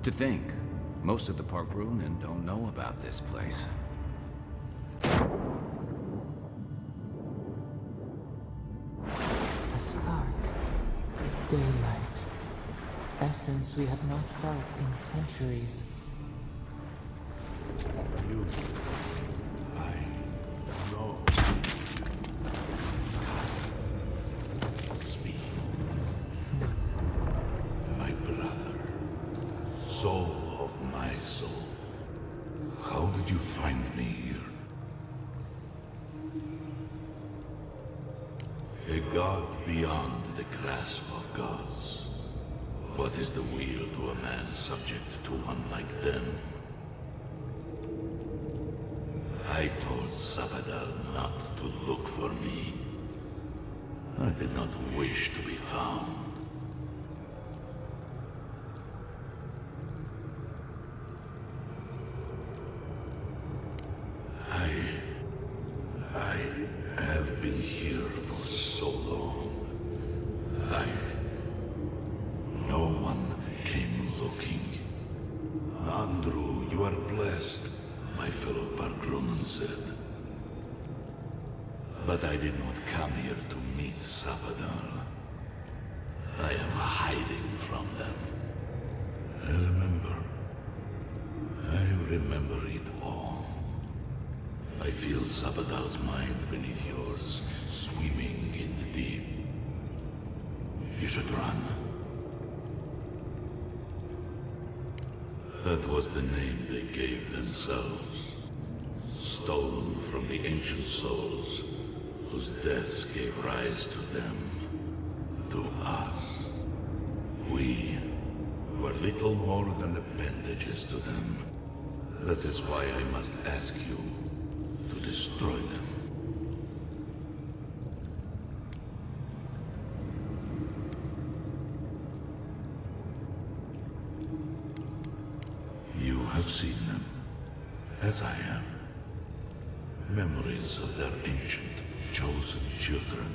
To think, most of the Park Runen don't know about this place. A spark. Daylight. Essence we have not felt in centuries. You... I know. Speak. No. My brother. Soul of my soul. How did you find me here? A god beyond the grasp of gods. What is the wheel to a man subject to one like them? I told Sabadell not to look for me. I did not wish to be found. I have been here for so long. No one came looking. Andrew, you are blessed, my fellow Parkrunen said. But I did not come here to meet Sabadell. I am hiding from them. I remember it all. I feel Sabadell's mind beneath yours, swimming in the deep. You should run. That was the name they gave themselves. Stolen from the ancient souls, whose deaths gave rise to them, to us. We were little more than appendages to them. That is why I must ask you to destroy them. You have seen them, as I have. Memories of their ancient, chosen children.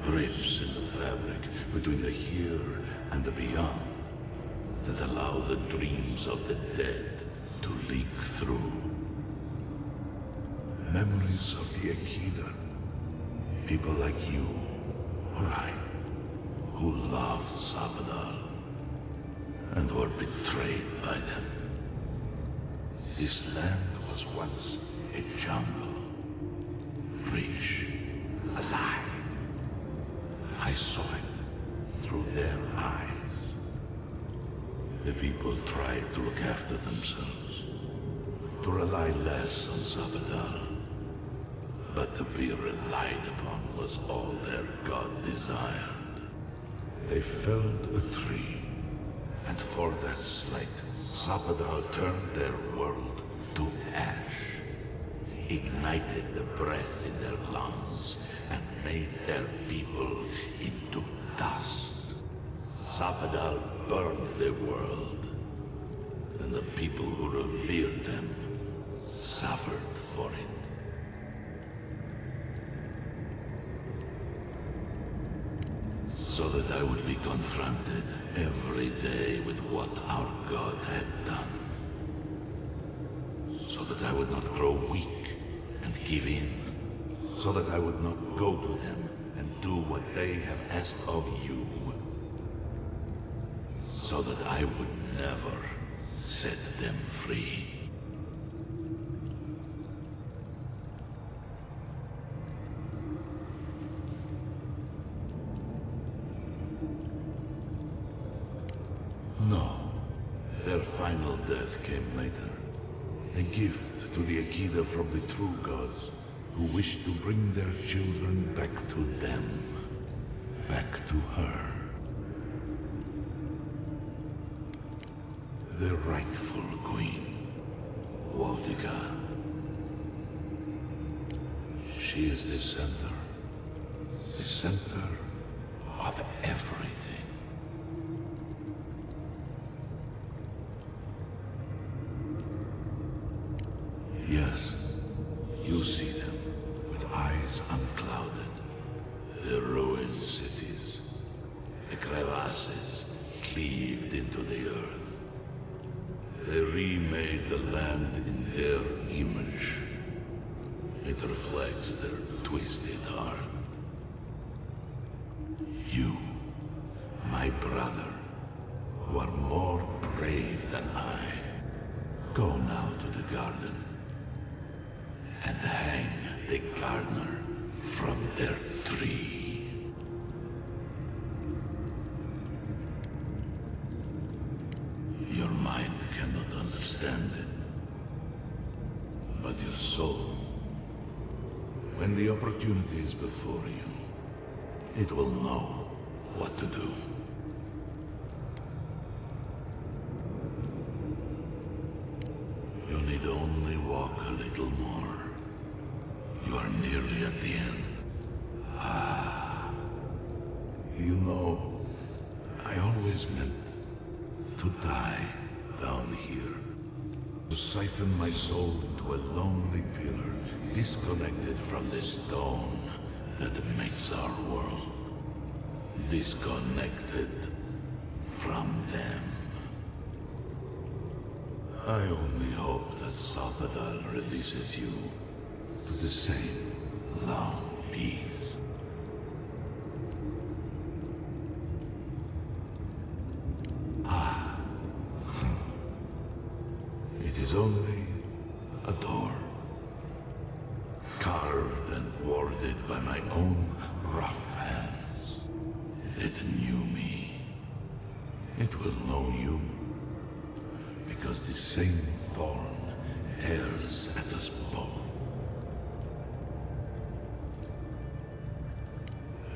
Rips in the fabric between the here and the beyond that allow the dreams of the dead to leak through. Memories of the Akida. People like you, or I, who loved Sabadell and were betrayed by them. This land was once a jungle, rich, alive. I saw it through their eyes. The people tried to look after themselves, to rely less on Sabadell. But to be relied upon was all their god desired. They felled a tree, and for that slight, Sabadell turned their world to ash, ignited the breath in their lungs, and made their people into dust. Sabadell burned the world, and the people who revered them suffered for it. So that I would be confronted every day with what our God had done. So that I would not grow weak and give in. So that I would not go to them and do what they have asked of you. So that I would never set them free. No. Their final death came later. A gift to the Akida from the true gods, who wished to bring their children back to them. Back to her. The rightful queen, Wodiga. She is the center of everything. Yes, you see them with eyes unclouded. The ruined cities, the crevasses, cleaved into the earth. They remade the land in their image. It reflects their twisted heart. You, my brother, who are more brave than I, go now to the garden and hang the gardener from their tree. Your mind cannot understand it, but your soul, when the opportunity is before you, it will know what to do. You need only walk a little more. You are nearly at the end. You know, I always meant to die down here. To siphon my soul into a lonely pillar, disconnected from the stone that makes our world. Disconnected from them. I only hope that Sabadal releases you to the same long peace. It is only a door, carved and warded by my own rough hands. It knew me. It will know you, because the same thorn tears at us both.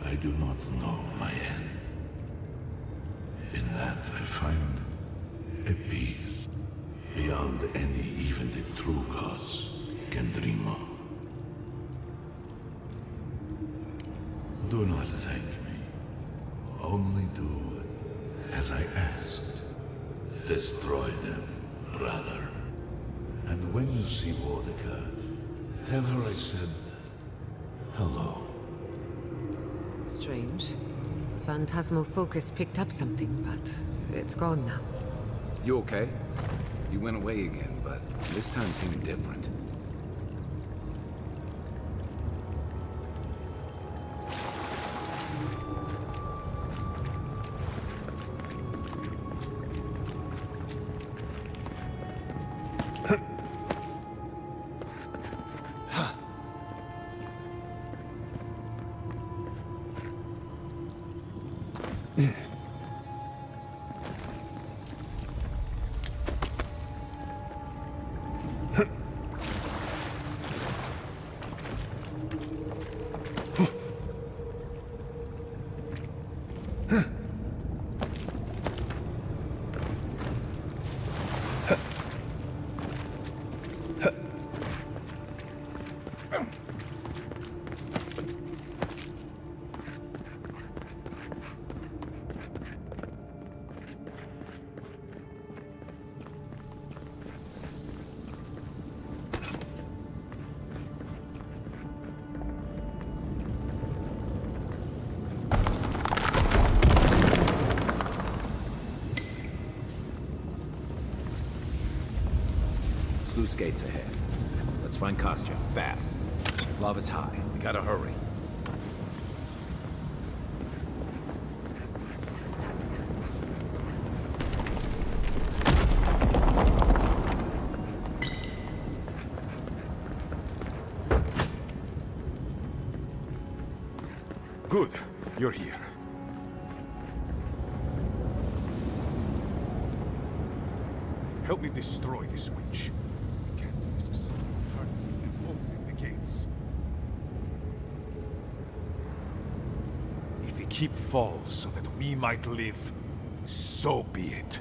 I do not know my end. In that I find a peace beyond any even the true gods can dream of. Do not thank me. Only do as I asked. Destroy them, brother. And when you see Boudica, tell her I said hello. Strange. Phantasmal focus picked up something, but it's gone now. You okay? You went away again, but this time seemed different. Sluice gates ahead. Let's find costume, fast. Lava's high. We gotta hurry. Good. You're here. Help me destroy this witch. We can't risk someone turning and opening the gates. If the keep falls so that we might live, so be it.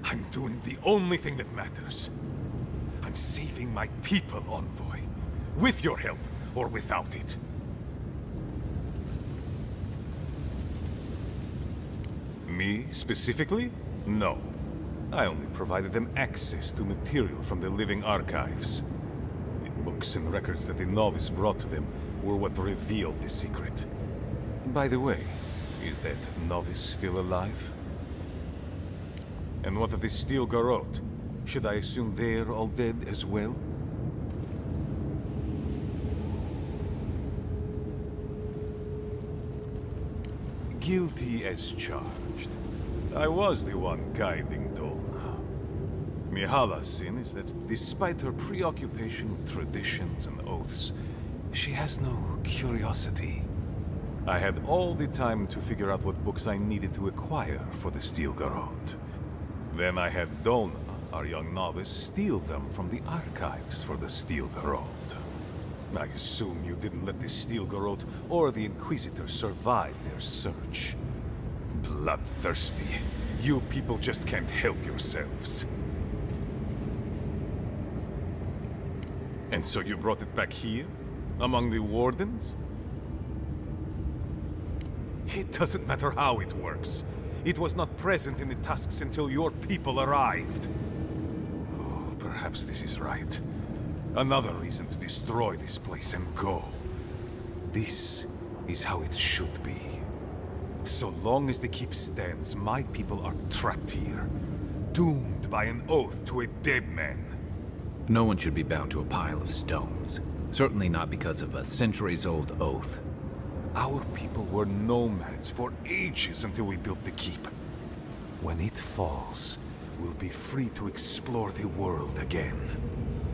I'm doing the only thing that matters. I'm saving my people, Envoy. With your help, or without it. Me, specifically? No. I only provided them access to material from the living archives. The books and records that the novice brought to them were what revealed the secret. By the way, Is that novice still alive? And what of the Steel Garrote? Should I assume they're all dead as well? Guilty as charged. I was the one guiding Dolna. Mihala's sin is that despite her preoccupation with traditions and oaths, she has no curiosity. I had all the time to figure out what books I needed to acquire for the Steel Garrote. Then I had Dolna, our young novice, steal them from the archives for the Steel Garrote. I assume you didn't let the Steel Garrote or the Inquisitor survive their search. Bloodthirsty. You people just can't help yourselves. And so you brought it back here? Among the Wardens? It doesn't matter how it works. It was not present in the tusks until your people arrived. Oh, perhaps this is right. Another reason to destroy this place and go. This is how it should be. So long as the keep stands, my people are trapped here. Doomed by an oath to a dead man. No one should be bound to a pile of stones. Certainly not because of a centuries-old oath. Our people were nomads for ages until we built the keep. When it falls, we'll be free to explore the world again.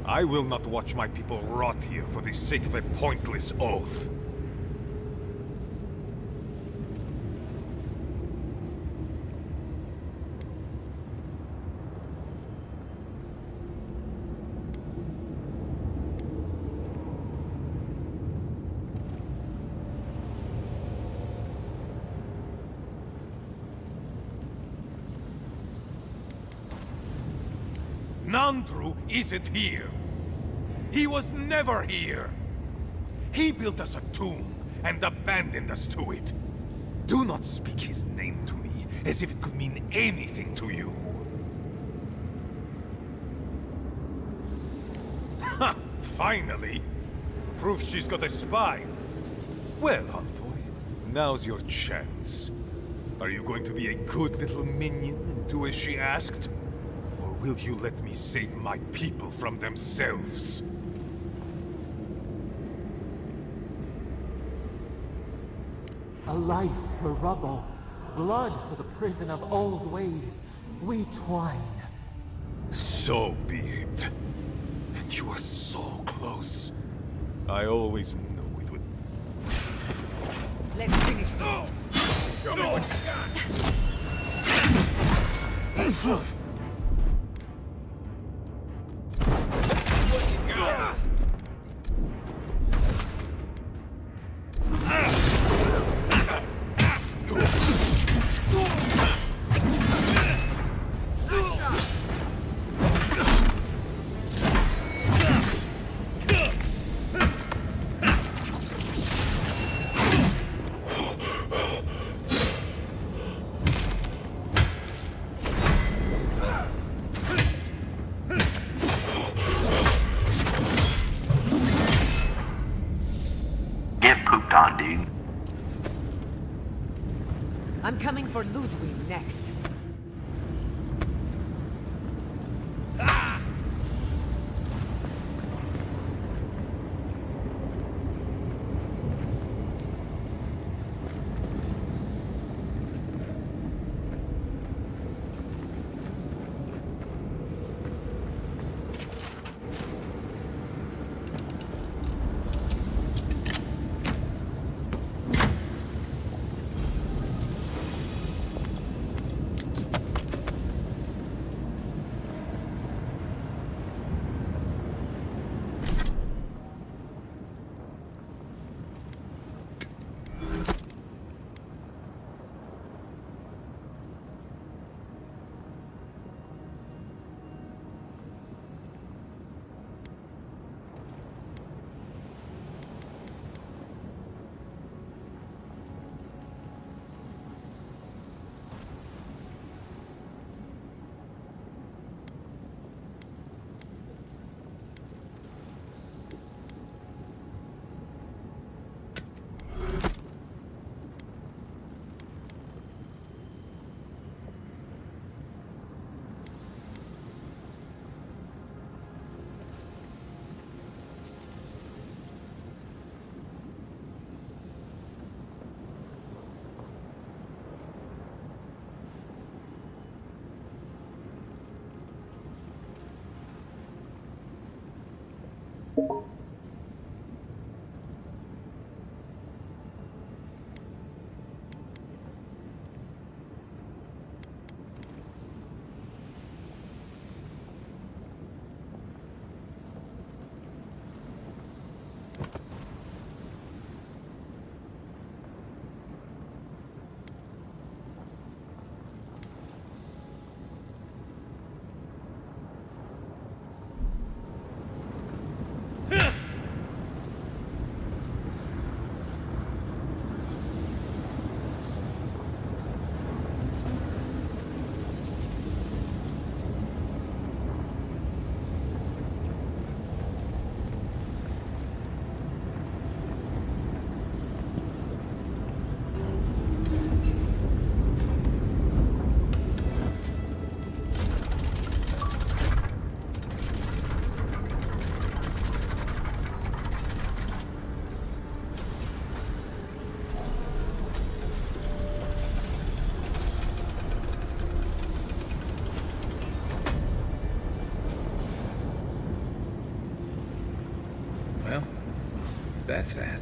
I will not watch my people rot here for the sake of a pointless oath. Nandru isn't here. He was never here. He built us a tomb and abandoned us to it. Do not speak his name to me as if it could mean anything to you. Ha! Finally! Proof she's got a spine. Well, Envoy, now's your chance. Are you going to be a good little minion and do as she asked? Or will you let me save my people from themselves? A life for rubble, blood for the prison of old ways. We twine. So be it. And you are so close. I always knew it would... Let's finish this. Show me what you got! Dude. I'm coming for Ludwig next. That's that.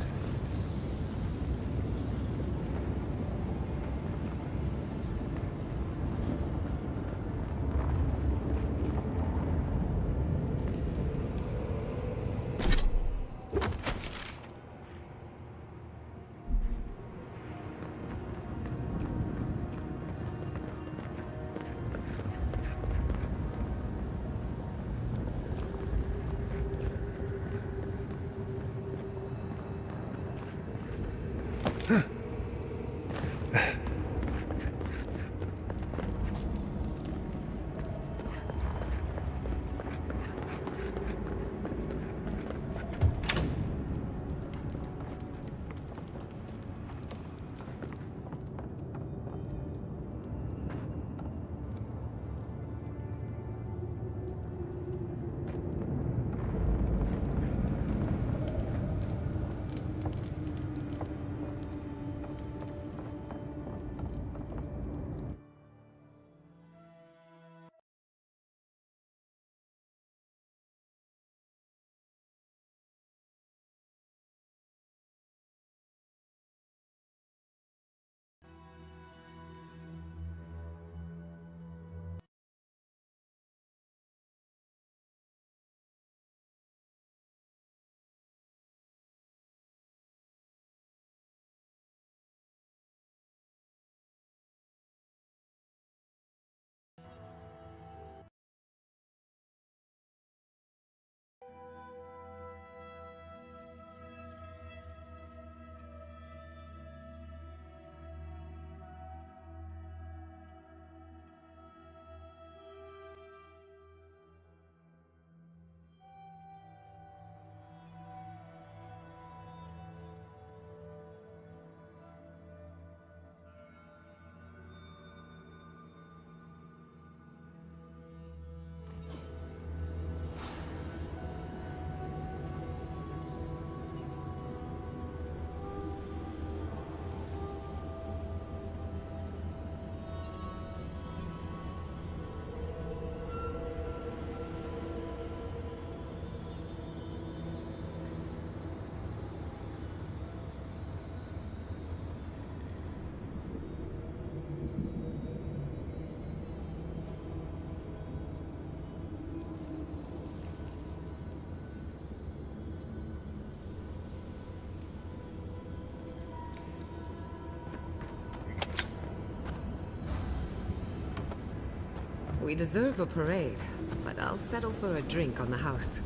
We deserve a parade, but I'll settle for a drink on the house.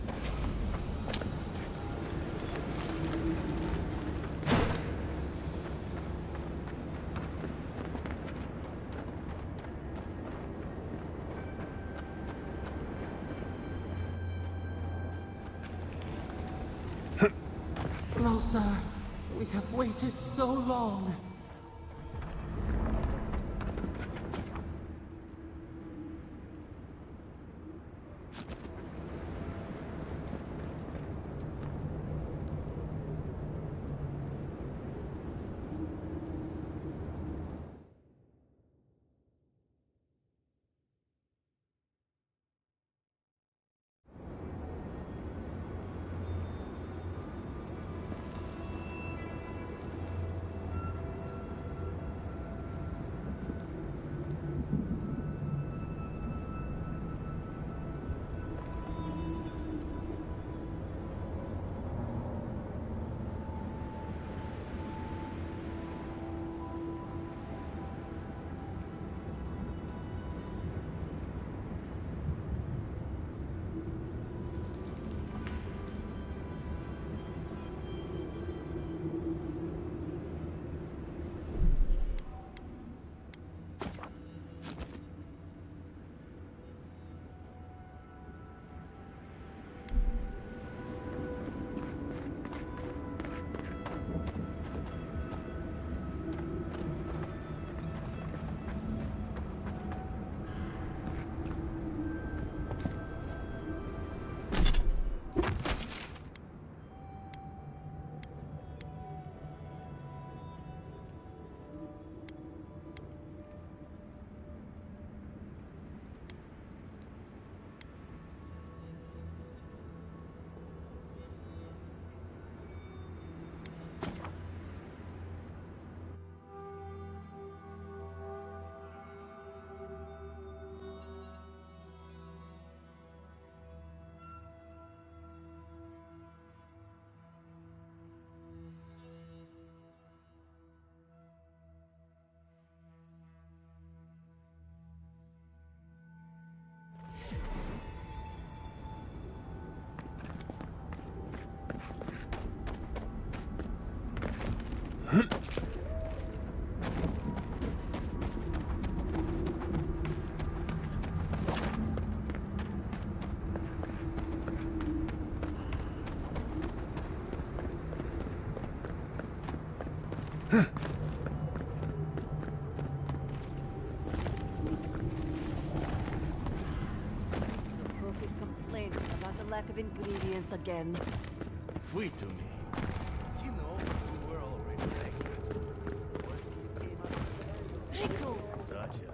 Closer. We have waited so long. Cook is complaining about the lack of ingredients again. Fui to me. You know, we were already regular. Rico! Such a...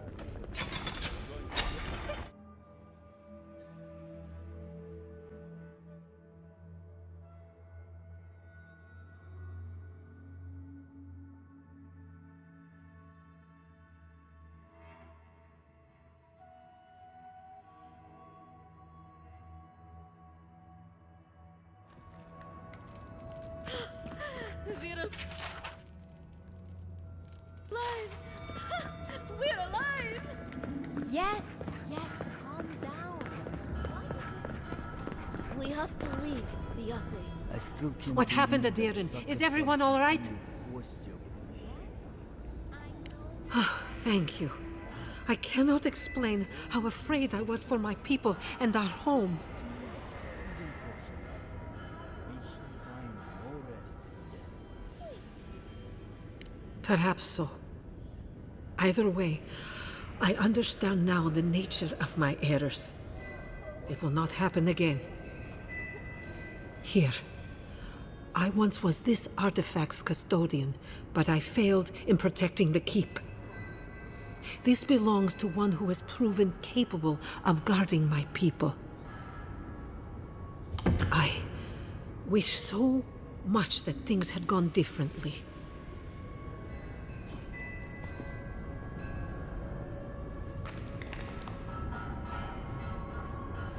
We're alive! We're alive! Yes, calm down. We have to leave, Viate. I still can't What happened to believe that Darren? sucker Is everyone all right? was joking. Thank you. I cannot explain how afraid I was for my people and our home. Even for him. May he find no rest in death. Perhaps so. Either way, I understand now the nature of my errors. It will not happen again. Here. I once was this artifact's custodian, but I failed in protecting the keep. This belongs to one who has proven capable of guarding my people. I wish so much that things had gone differently.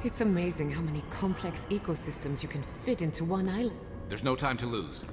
It's amazing how many complex ecosystems you can fit into one island. There's no time to lose.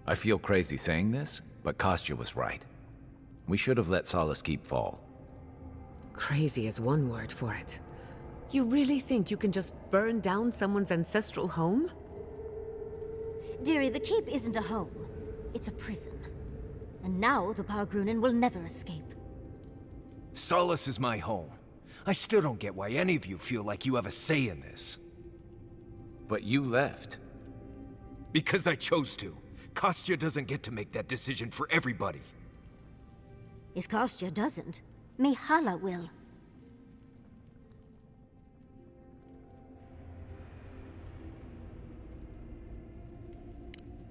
I feel crazy saying this, but Kostya was right. We should have let Solace Keep fall. Crazy is one word for it. You really think you can just burn down someone's ancestral home? Dearie, the keep isn't a home. It's a prison. And now the Pargrunen will never escape. Solace is my home. I still don't get why any of you feel like you have a say in this. But you left. Because I chose to. Kostya doesn't get to make that decision for everybody. If Kostya doesn't, Mihala will.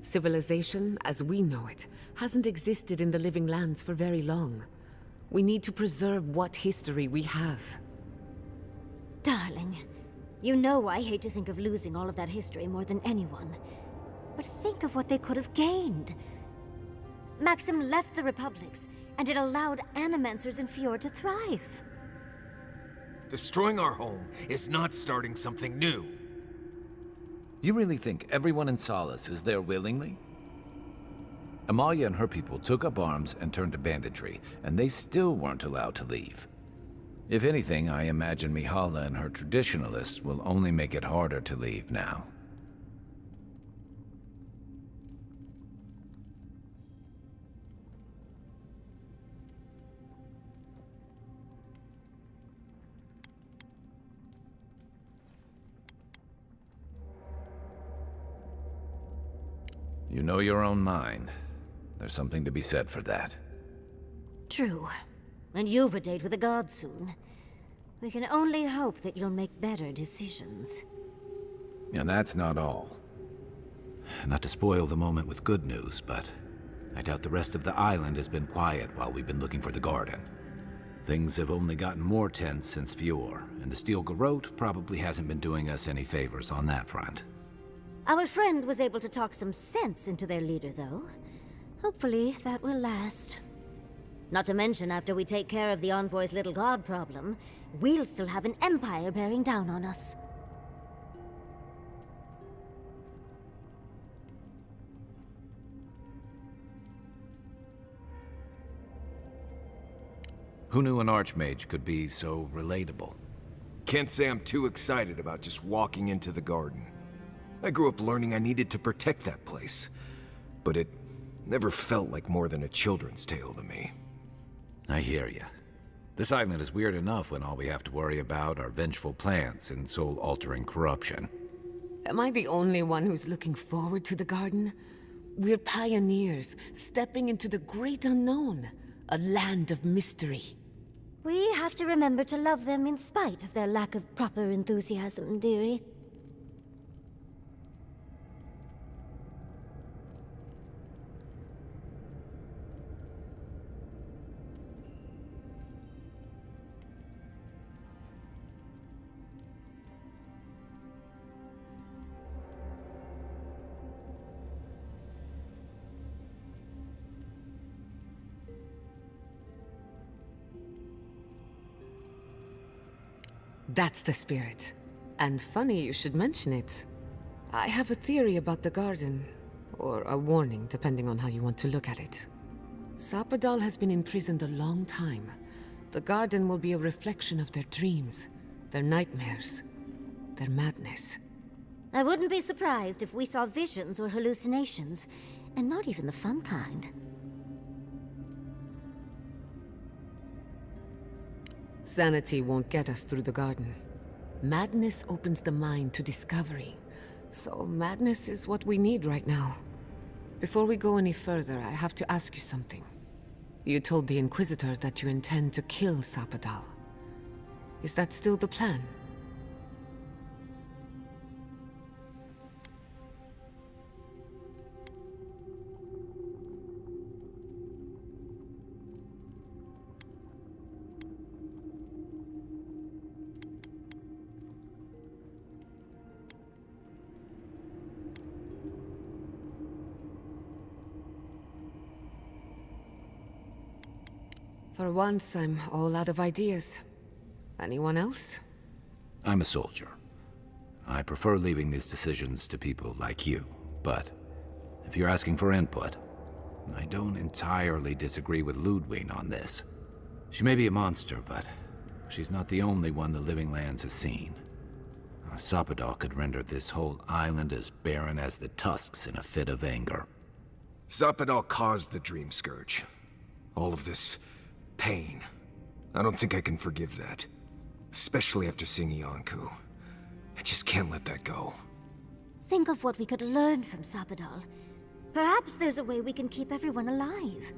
Civilization, as we know it, hasn't existed in the Living Lands for very long. We need to preserve what history we have. Darling, you know I hate to think of losing all of that history more than anyone. But think of what they could have gained. Maxim left the Republics, and it allowed Animancers in Fjord to thrive. Destroying our home is not starting something new. You really think everyone in Solace is there willingly? Amalia and her people took up arms and turned to banditry, and they still weren't allowed to leave. If anything, I imagine Mihala and her traditionalists will only make it harder to leave now. You know your own mind. There's something to be said for that. True. And you've a date with a god soon. We can only hope that you'll make better decisions. And that's not all. Not to spoil the moment with good news, but I doubt the rest of the island has been quiet while we've been looking for the garden. Things have only gotten more tense since Fjord, and the Steel Garrote probably hasn't been doing us any favors on that front. Our friend was able to talk some sense into their leader, though. Hopefully, that will last. Not to mention, after we take care of the Envoy's little god problem, we'll still have an empire bearing down on us. Who knew an Archmage could be so relatable? Can't say I'm too excited about just walking into the garden. I grew up learning I needed to protect that place, but it never felt like more than a children's tale to me. I hear ya. This island is weird enough when all we have to worry about are vengeful plans and soul-altering corruption. Am I the only one who's looking forward to the garden? We're pioneers, stepping into the great unknown, a land of mystery. We have to remember to love them in spite of their lack of proper enthusiasm, dearie. That's the spirit. And funny you should mention it. I have a theory about the garden. Or a warning, depending on how you want to look at it. Sapadal has been imprisoned a long time. The garden will be a reflection of their dreams, their nightmares, their madness. I wouldn't be surprised if we saw visions or hallucinations, and not even the fun kind. Sanity won't get us through the garden. Madness opens the mind to discovery. So madness is what we need right now. Before we go any further, I have to ask you something. You told the Inquisitor that you intend to kill Sapadal. Is that still the plan? For once, I'm all out of ideas. Anyone else? I'm a soldier. I prefer leaving these decisions to people like you, but if you're asking for input, I don't entirely disagree with Ludwig on this. She may be a monster, but she's not the only one the Living Lands has seen. Sapadal could render this whole island as barren as the tusks in a fit of anger. Sapadal caused the Dream Scourge. All of this pain. I don't think I can forgive that. Especially after seeing Iancu. I just can't let that go. Think of what we could learn from Sapadal. Perhaps there's a way we can keep everyone alive.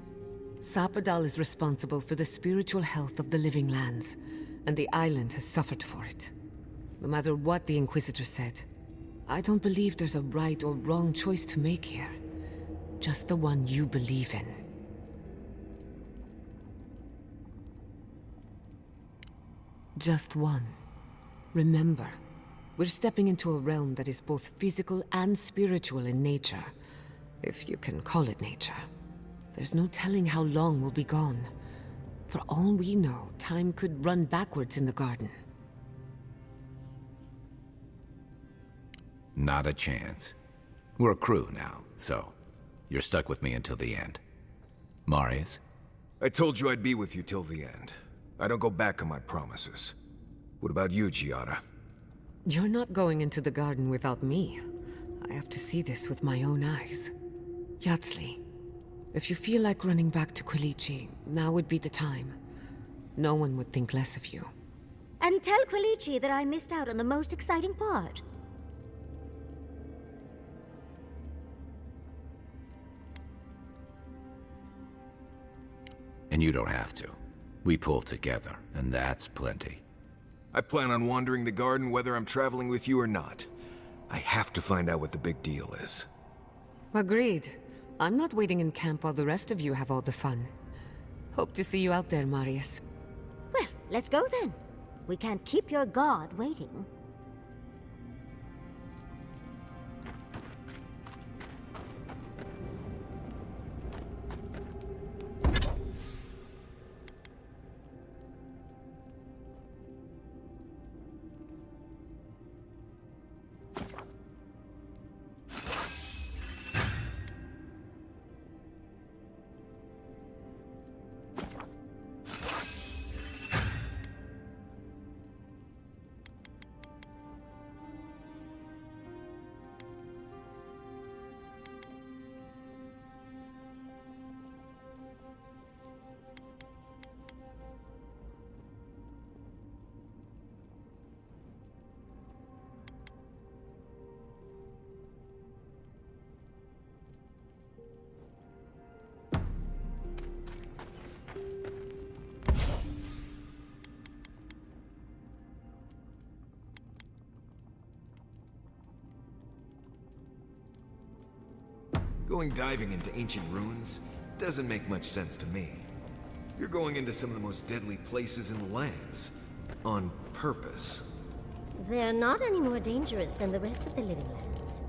Sapadal is responsible for the spiritual health of the Living Lands, and the island has suffered for it. No matter what the Inquisitor said, I don't believe there's a right or wrong choice to make here. Just the one you believe in. Just one. Remember, we're stepping into a realm that is both physical and spiritual in nature. If you can call it nature. There's no telling how long we'll be gone. For all we know, time could run backwards in the garden. Not a chance. We're a crew now, so you're stuck with me until the end. Marius? I told you I'd be with you till the end. I don't go back on my promises. What about you, Giada? You're not going into the garden without me. I have to see this with my own eyes. Yatsli, if you feel like running back to Quilici, now would be the time. No one would think less of you. And tell Quilici that I missed out on the most exciting part. And you don't have to. We pull together, and that's plenty. I plan on wandering the garden whether I'm traveling with you or not. I have to find out what the big deal is. Agreed. I'm not waiting in camp while the rest of you have all the fun. Hope to see you out there, Marius. Well, let's go then. We can't keep your god waiting. Going diving into ancient ruins doesn't make much sense to me. You're going into some of the most deadly places in the lands. On purpose. They're not any more dangerous than the rest of the Living Lands.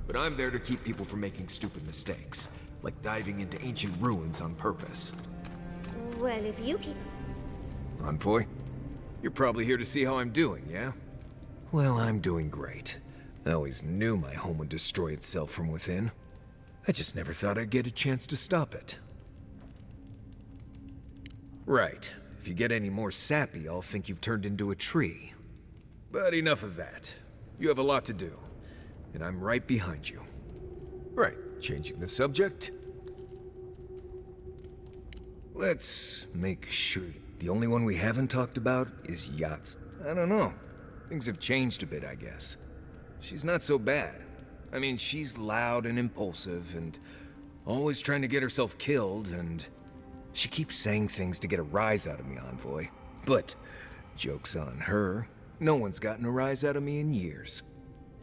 But I'm there to keep people from making stupid mistakes, like diving into ancient ruins on purpose. Well, if you keep... Envoy? You're probably here to see how I'm doing, yeah? Well, I'm doing great. I always knew my home would destroy itself from within. I just never thought I'd get a chance to stop it. Right. If you get any more sappy, I'll think you've turned into a tree. But enough of that. You have a lot to do. And I'm right behind you. Right. Changing the subject? Let's make sure. The only one we haven't talked about is yachts. I don't know. Things have changed a bit, I guess. She's not so bad. I mean, she's loud and impulsive and always trying to get herself killed, and she keeps saying things to get a rise out of me, Envoy. But joke's on her. No one's gotten a rise out of me in years.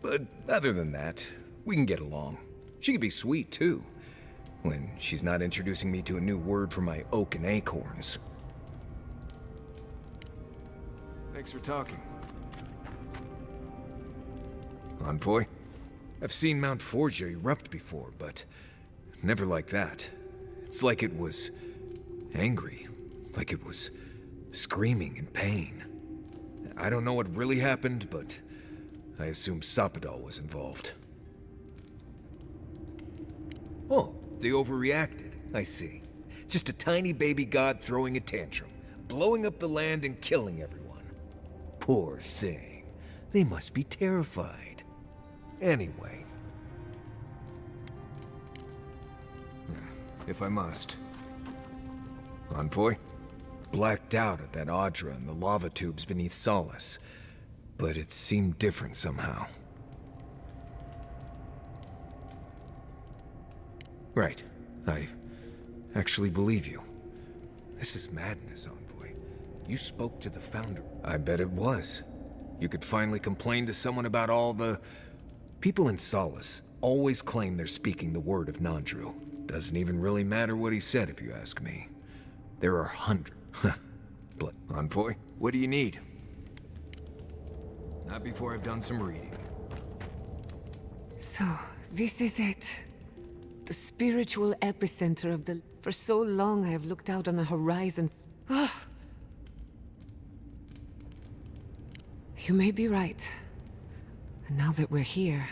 But other than that, we can get along. She can be sweet, too, when she's not introducing me to a new word for my oak and acorns. Thanks for talking. Envoy? I've seen Mount Forgia erupt before, but never like that. It's like it was angry, like it was screaming in pain. I don't know what really happened, but I assume Sapadal was involved. Oh, they overreacted. I see. Just a tiny baby god throwing a tantrum, blowing up the land and killing everyone. Poor thing. They must be terrified. Anyway. If I must. Envoy? Blacked out at that Audra and the lava tubes beneath Solace, but it seemed different somehow. Right. I actually believe you. This is madness, Envoy. You spoke to the Founder. I bet it was. You could finally complain to someone about all the... People in Solace always claim they're speaking the word of Nandru. Doesn't even really matter what he said, if you ask me. There are hundreds. Envoy, what do you need? Not before I've done some reading. So, this is it. The spiritual epicenter of the... For so long I have looked out on a horizon... You may be right. And now that we're here...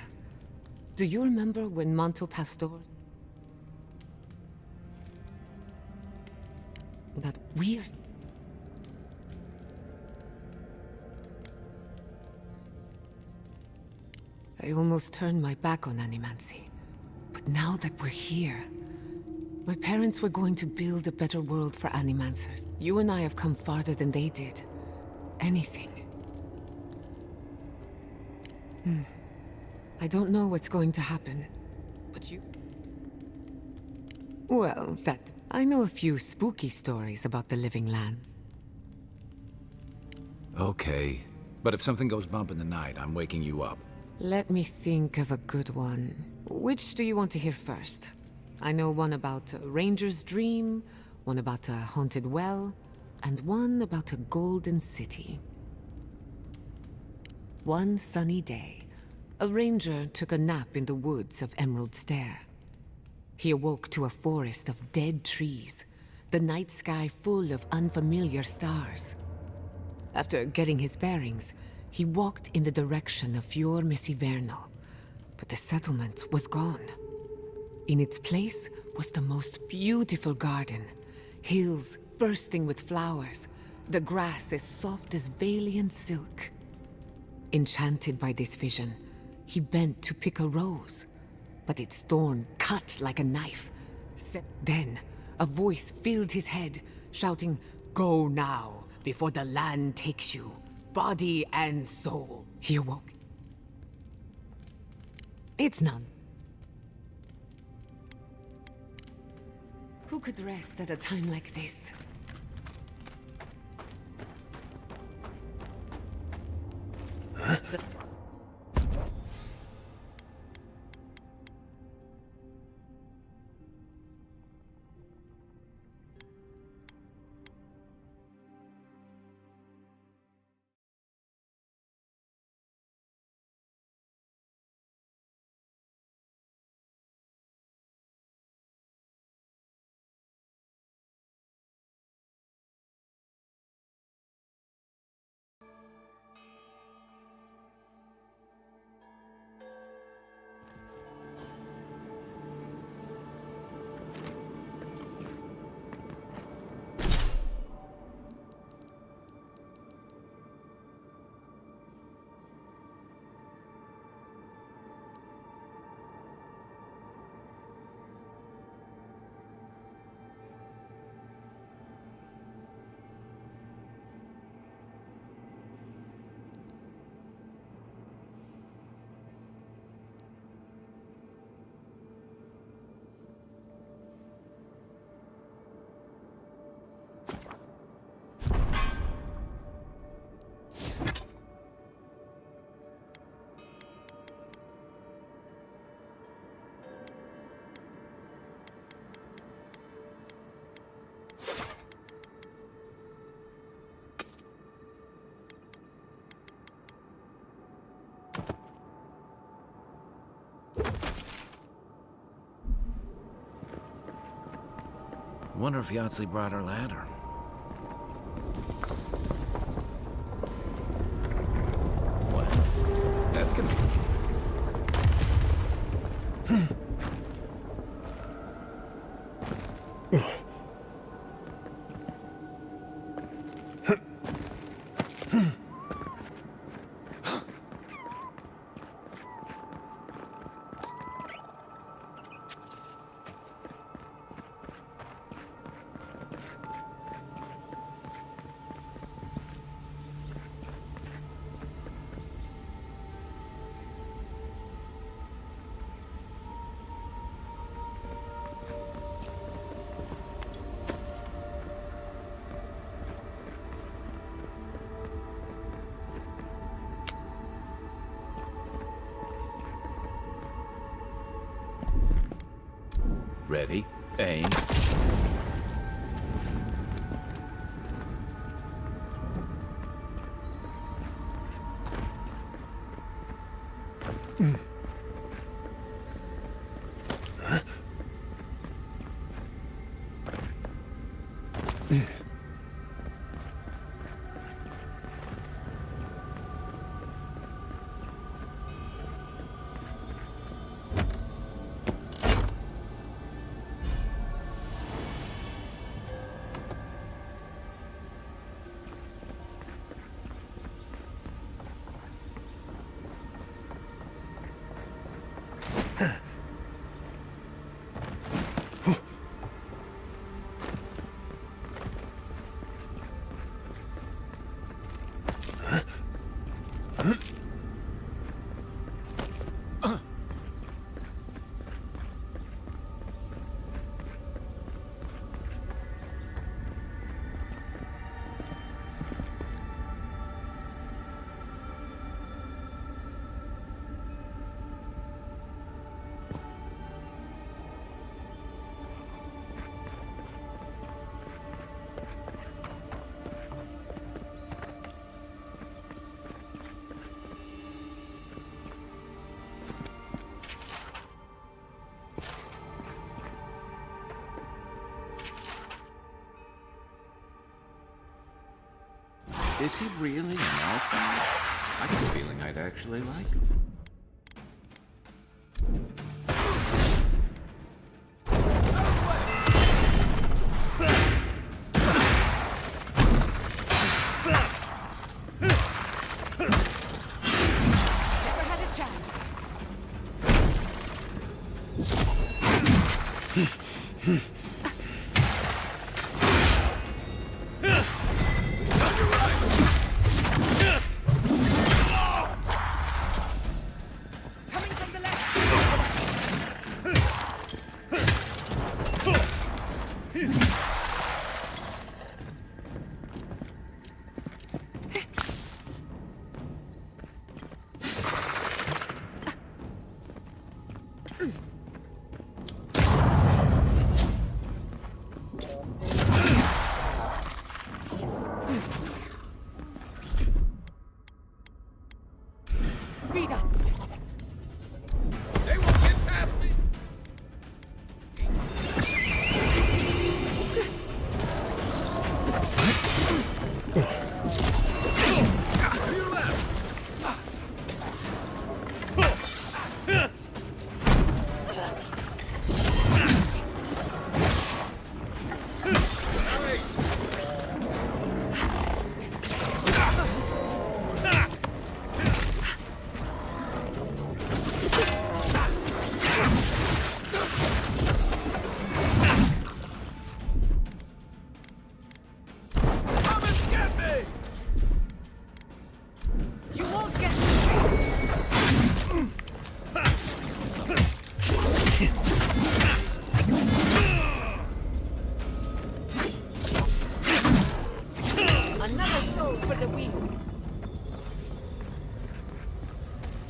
Do you remember when Manto Pastor... That we are... I almost turned my back on Animancy. But now that we're here... My parents were going to build a better world for Animancers. You and I have come farther than they did. Anything. I don't know what's going to happen. But you... Well, I know a few spooky stories about the living lands. Okay. But if something goes bump in the night, I'm waking you up. Let me think of a good one. Which do you want to hear first? I know one about a ranger's dream, one about a haunted well, and one about a golden city. One sunny day, a ranger took a nap in the woods of Emerald Stair. He awoke to a forest of dead trees, the night sky full of unfamiliar stars. After getting his bearings, he walked in the direction of Fior Mesiverno, but the settlement was gone. In its place was the most beautiful garden, hills bursting with flowers, the grass as soft as Valian silk. Enchanted by this vision, he bent to pick a rose, but its thorn cut like a knife. Then, a voice filled his head, shouting, "Go now, before the land takes you, body and soul." He awoke. It's none. Who could rest at a time like this? wonder if Yahtzee brought her ladder. Well, that's convenient. Ready, aim. Is he really an alchemist? I get a feeling I'd actually like him.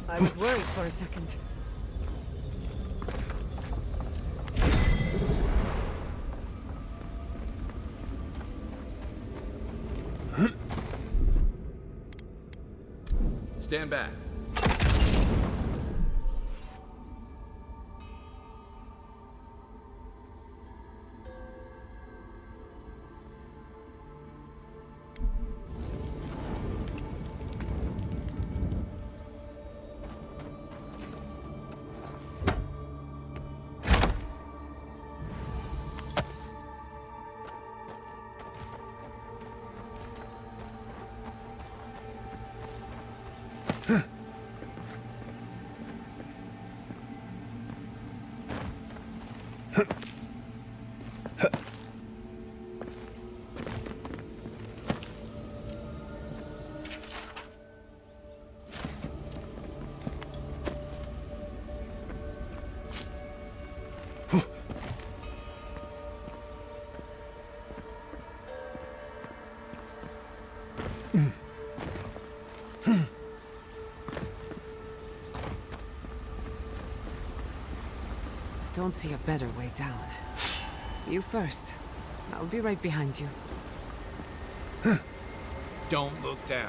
I was worried for a second. Stand back. don't see a better way down. You first. I'll be right behind you. Don't look down.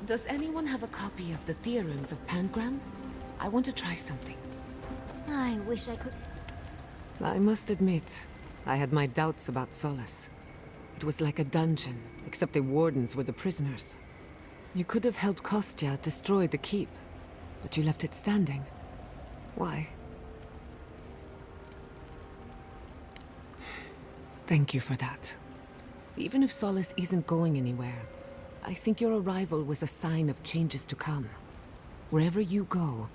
Does anyone have a copy of the Theorems of Pangram? I want to try something. I wish I could... I must admit, I had my doubts about Solace. It was like a dungeon, except the wardens were the prisoners. You could have helped Kostya destroy the keep, but you left it standing. Why? Thank you for that. Even if Solace isn't going anywhere, I think your arrival was a sign of changes to come. Wherever you go,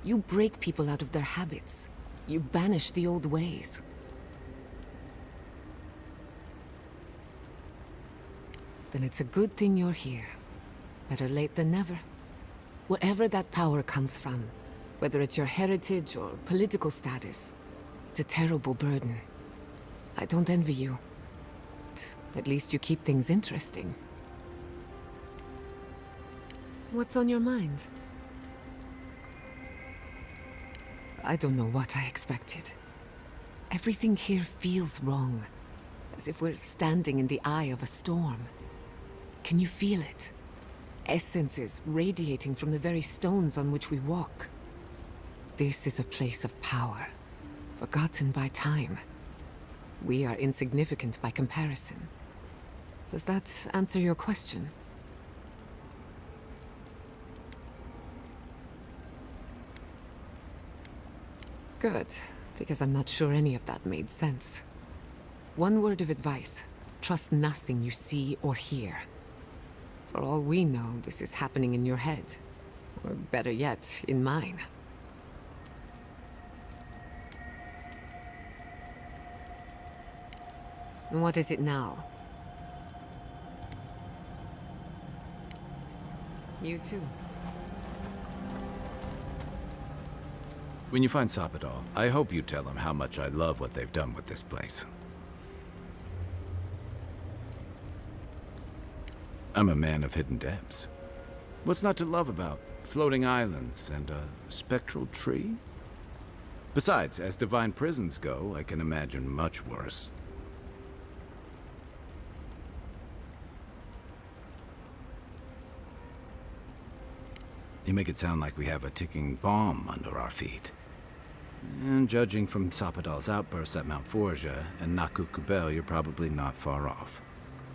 you break people out of their habits. You banish the old ways. Then it's a good thing you're here. Better late than never. Wherever that power comes from, whether it's your heritage or political status, it's a terrible burden. I don't envy you. At least you keep things interesting. What's on your mind? I don't know what I expected. Everything here feels wrong, as if we're standing in the eye of a storm. Can you feel it? Essences radiating from the very stones on which we walk. This is a place of power, forgotten by time. We are insignificant by comparison. Does that answer your question? Good, because I'm not sure any of that made sense. One word of advice: trust nothing you see or hear. For all we know, this is happening in your head. Or better yet, in mine. What is it now? You too. When you find Sapadal, I hope you tell him how much I love what they've done with this place. I'm a man of hidden depths. What's not to love about floating islands and a spectral tree? Besides, as divine prisons go, I can imagine much worse. You make it sound like we have a ticking bomb under our feet. And judging from Sapadal's outbursts at Mount Forja and Naku Kubel, you're probably not far off.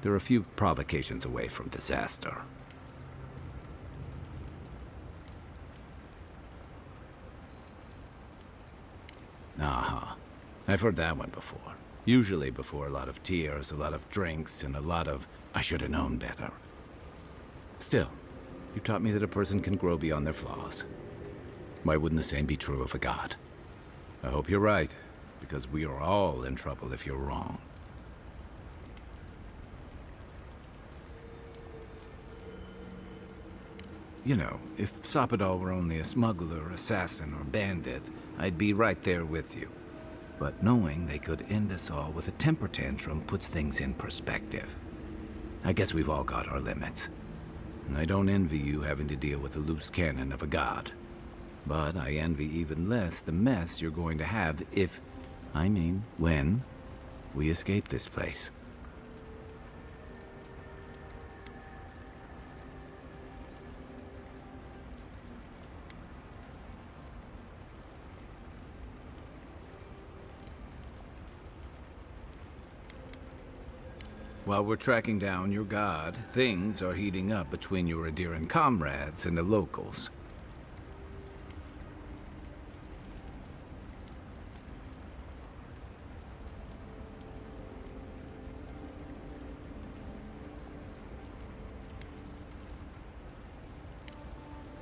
They're a few provocations away from disaster. Aha. I've heard that one before. Usually before a lot of tears, a lot of drinks, and a lot of, I should have known better. Still, you taught me that a person can grow beyond their flaws. Why wouldn't the same be true of a god? I hope you're right, because we are all in trouble if you're wrong. You know, if Sapadal were only a smuggler, assassin, or bandit, I'd be right there with you. But knowing they could end us all with a temper tantrum puts things in perspective. I guess we've all got our limits. And I don't envy you having to deal with a loose cannon of a god. But I envy even less the mess you're going to have if, when, we escape this place. While we're tracking down your god, things are heating up between your Adiran comrades and the locals.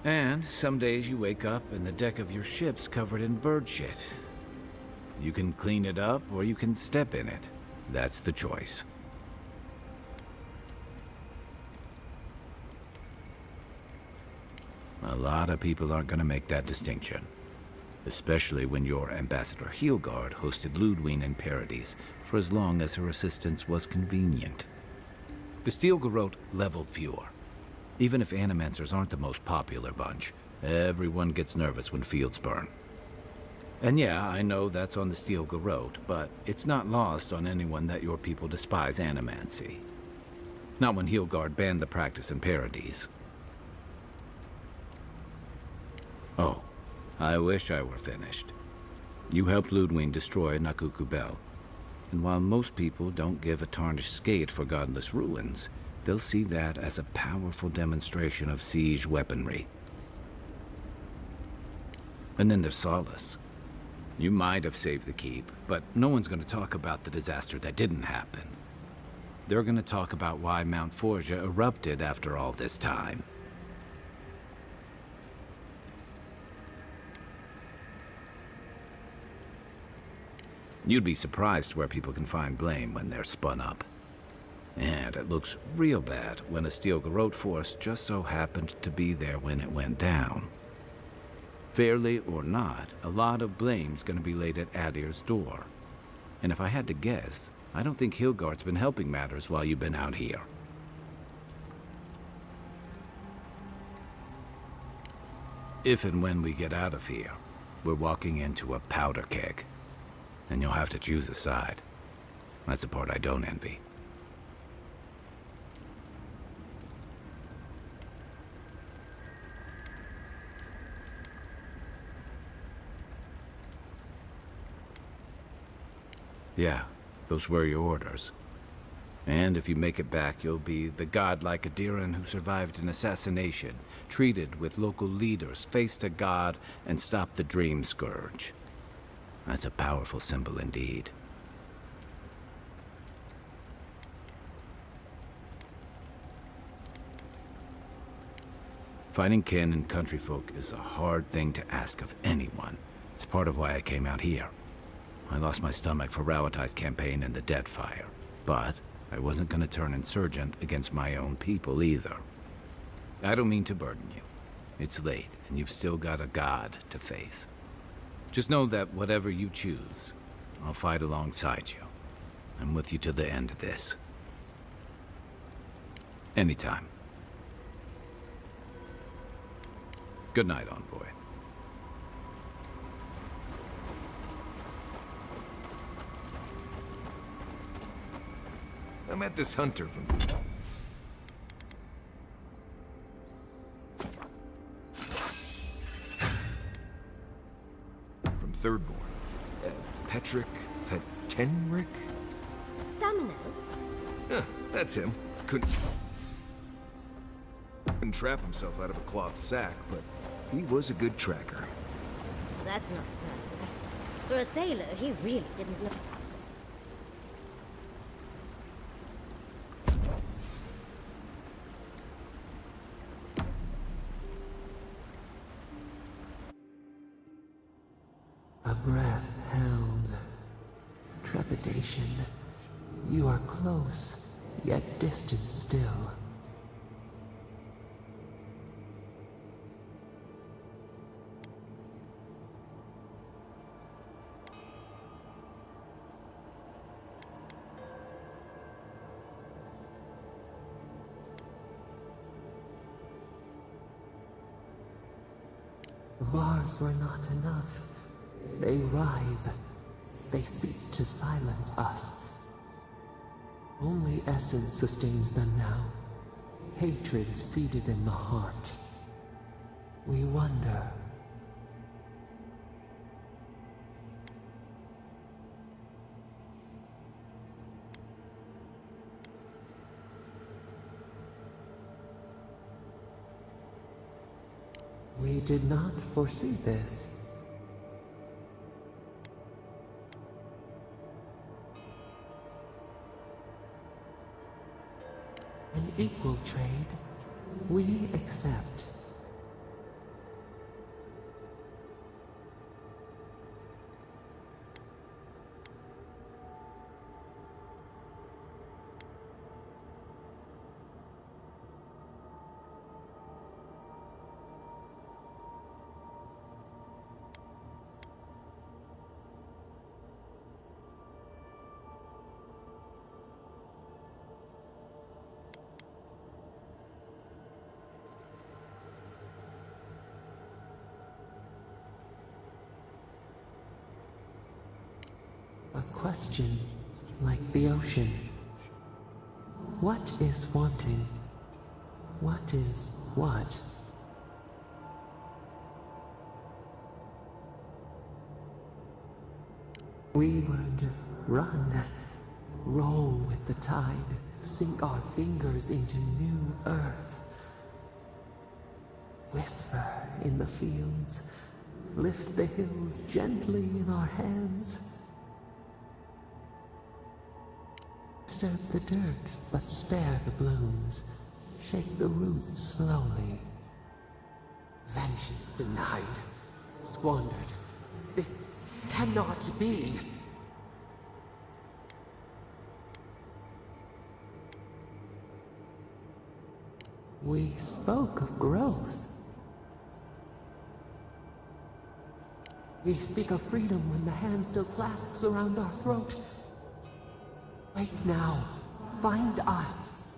And some days you wake up and the deck of your ship's covered in bird shit. You can clean it up or you can step in it. That's the choice. A lot of people aren't going to make that distinction. Especially when your Ambassador Heelguard hosted Ludwine in Paradise for as long as her assistance was convenient. The Steel Garrote leveled fewer. Even if Animancers aren't the most popular bunch, everyone gets nervous when fields burn. And yeah, I know that's on the Steel Garrote, but it's not lost on anyone that your people despise Animancy. Not when Heelguard banned the practice in Paradise. Oh, I wish I were finished. You helped Ludwine destroy Nakuku Bell. And while most people don't give a tarnished skate for godless ruins, they'll see that as a powerful demonstration of siege weaponry. And then there's Solace. You might have saved the keep, but no one's going to talk about the disaster that didn't happen. They're going to talk about why Mount Forja erupted after all this time. You'd be surprised where people can find blame when they're spun up. And it looks real bad when a Steel Garrote force just so happened to be there when it went down. Fairly or not, a lot of blame's gonna be laid at Adir's door. And if I had to guess, I don't think Heelguard's been helping matters while you've been out here. If and when we get out of here, we're walking into a powder keg. And you'll have to choose a side. That's the part I don't envy. Yeah, those were your orders. And if you make it back, you'll be the godlike Adiran who survived an assassination, treated with local leaders, faced a god, and stopped the Dream Scourge. That's a powerful symbol indeed. Finding kin and countryfolk is a hard thing to ask of anyone. It's part of why I came out here. I lost my stomach for Rallatai's campaign and the Deadfire, but I wasn't going to turn insurgent against my own people either. I don't mean to burden you. It's late, and you've still got a god to face. Just know that whatever you choose, I'll fight alongside you. I'm with you to the end of this. Anytime. Good night, Envoy. I met this hunter from Thirdborn. Petenric? Samuel? Yeah, that's him. Couldn't trap himself out of a cloth sack, but he was a good tracker. That's not surprising. For a sailor, he really didn't look... A breath held. Trepidation. You are close, yet distant still. The bars were not enough. They writhe. They seek to silence us. Only essence sustains them now. Hatred seated in the heart. We wonder. We did not foresee this. An equal trade, we accept. A question like the ocean. What is wanting? What is what? We would run, roll with the tide, sink our fingers into new earth. Whisper in the fields, lift the hills gently in our hands. Disturb the dirt, but spare the blooms. Shake the roots slowly. Vengeance denied, squandered. This cannot be. We spoke of growth. We speak of freedom when the hand still clasps around our throat. Wake now. Find us.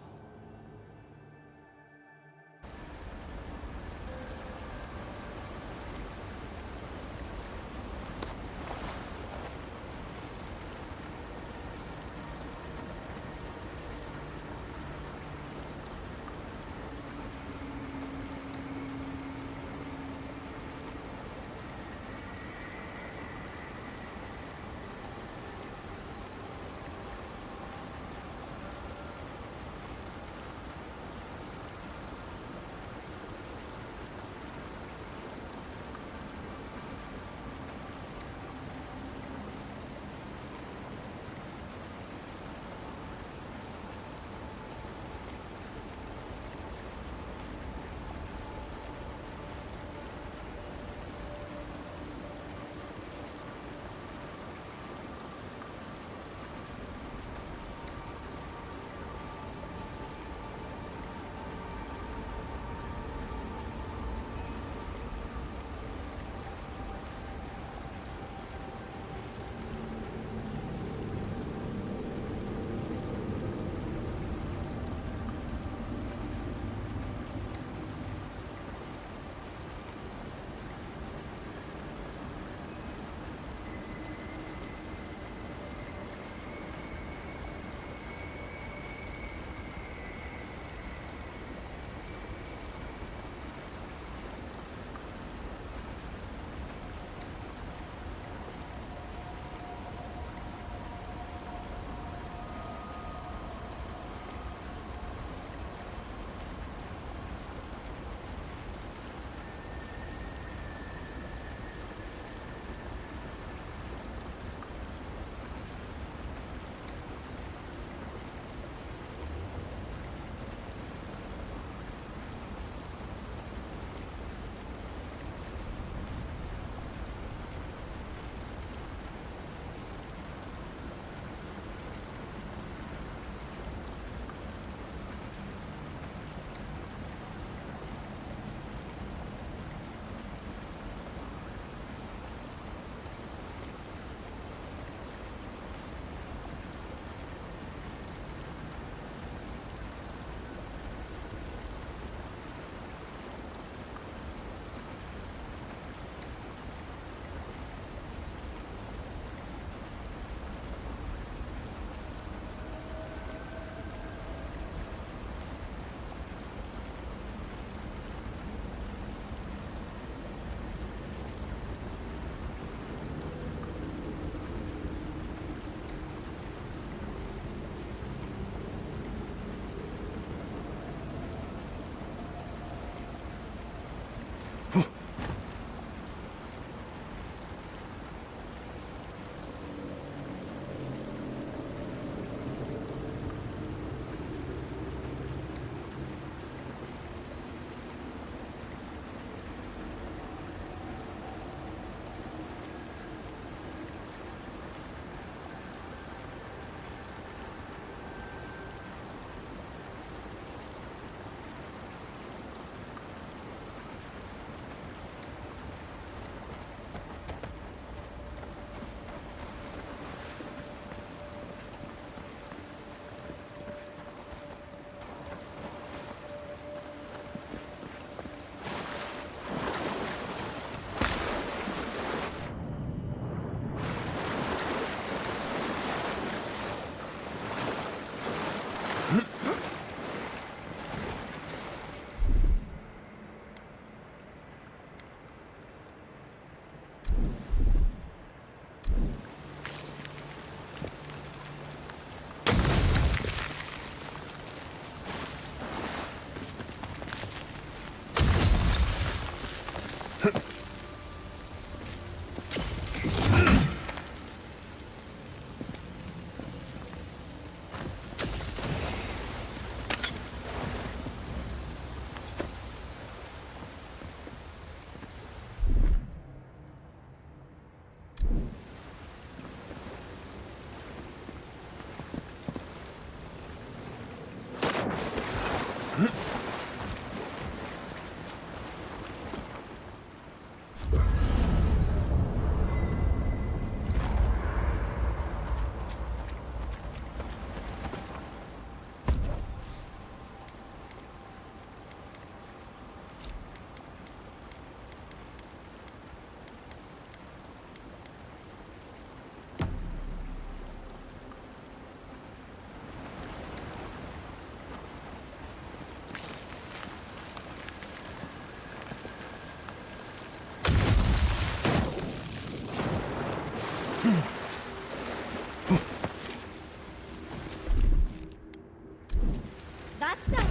That's done.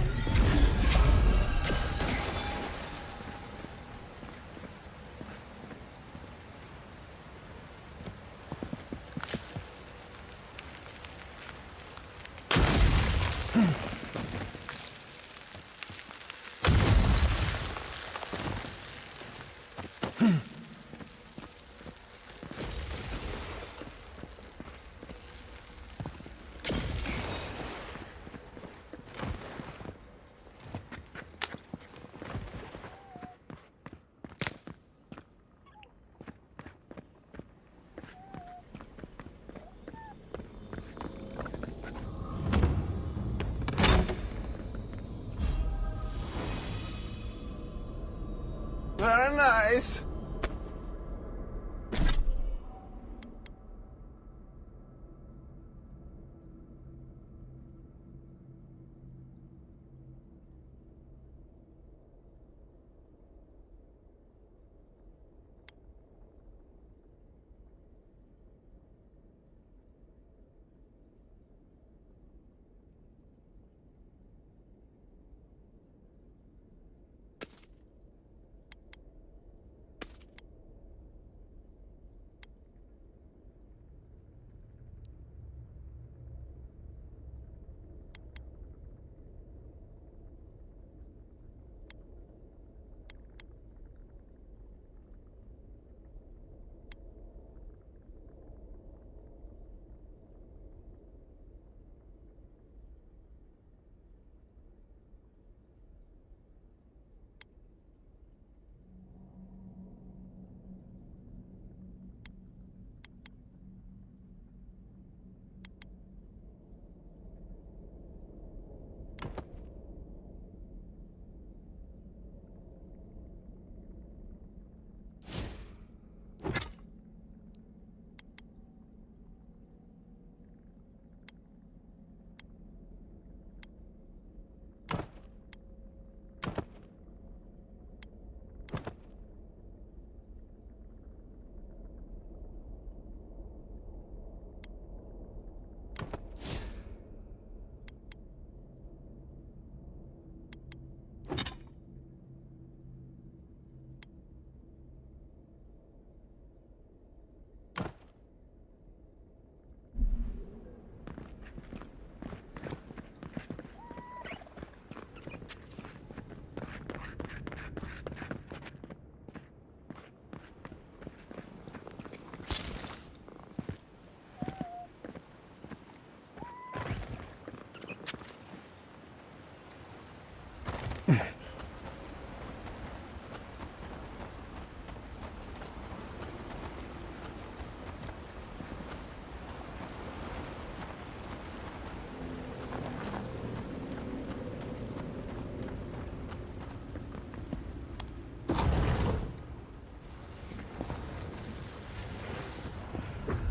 Very nice.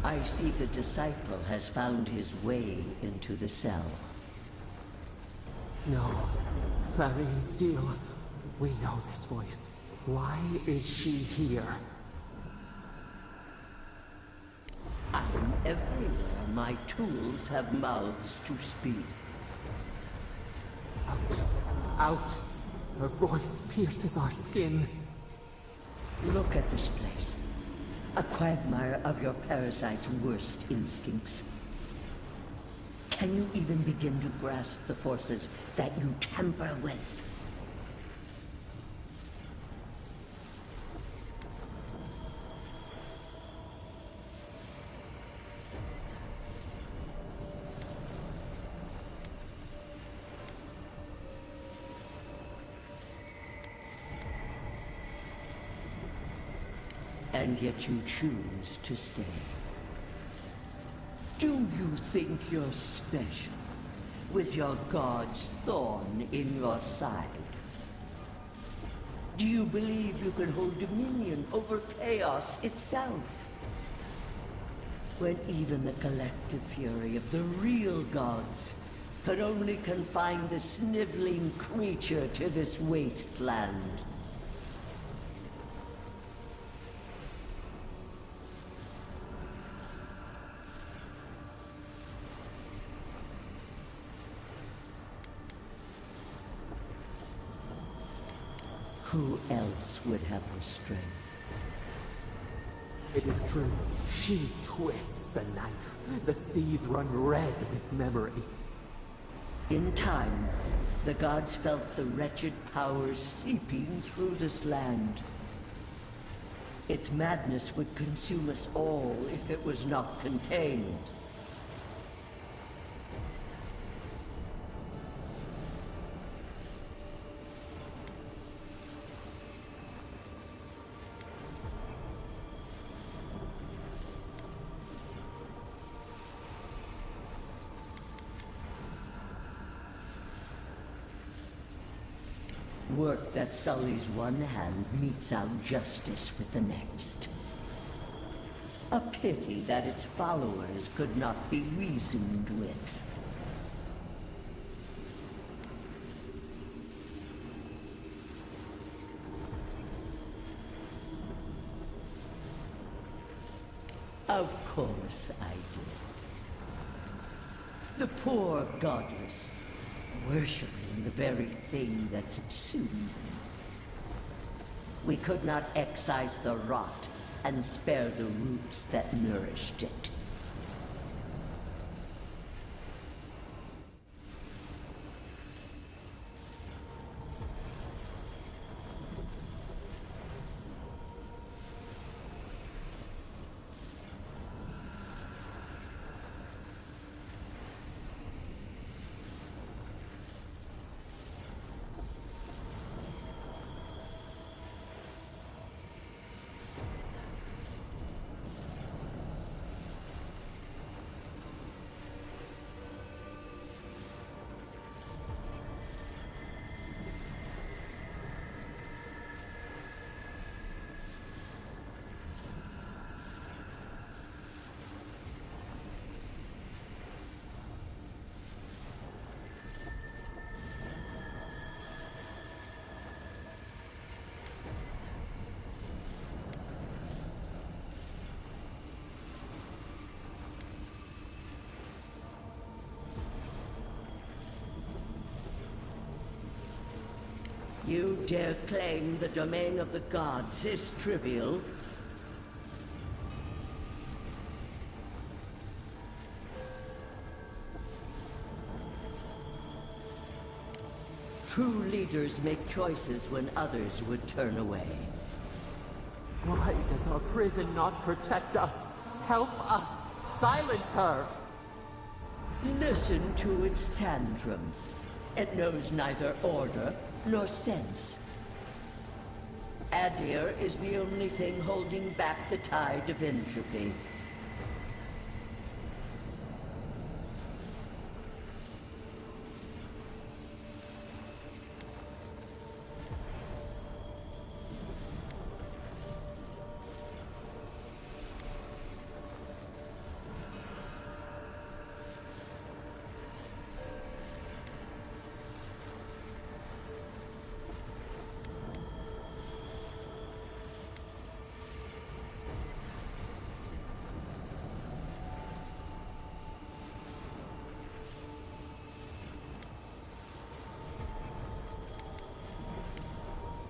I see the disciple has found his way into the cell. No. Clarion Steel. We know this voice. Why is she here? I'm everywhere. My tools have mouths to speak. Out. Out. Her voice pierces our skin. Look at this place. A quagmire of your parasite's worst instincts. Can you even begin to grasp the forces that you tamper with? And yet you choose to stay. Do you think you're special, with your god's thorn in your side? Do you believe you can hold dominion over chaos itself? When even the collective fury of the real gods could only confine the sniveling creature to this wasteland. Who else would have the strength? It is true. She twists the knife. The seas run red with memory. In time, the gods felt the wretched powers seeping through this land. Its madness would consume us all if it was not contained. Work that sullies one hand meets out justice with the next. A pity that its followers could not be reasoned with. Of course I do. The poor godless, worshipping the very thing that subsumed them. We could not excise the rot and spare the roots that nourished it. You dare claim the domain of the gods is trivial? True leaders make choices when others would turn away. Why does our prison not protect us? Help us! Silence her! Listen to its tantrum. It knows neither order nor sense. Adir is the only thing holding back the tide of entropy.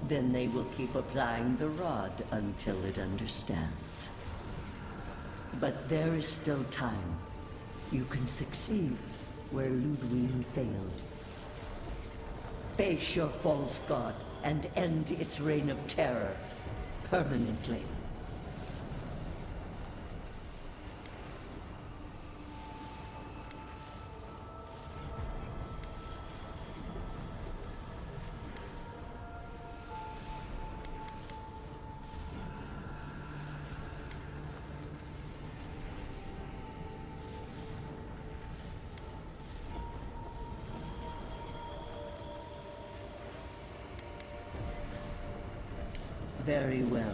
Then they will keep applying the rod until it understands. But there is still time. You can succeed where Ludwig failed. Face your false god and end its reign of terror permanently. Very well.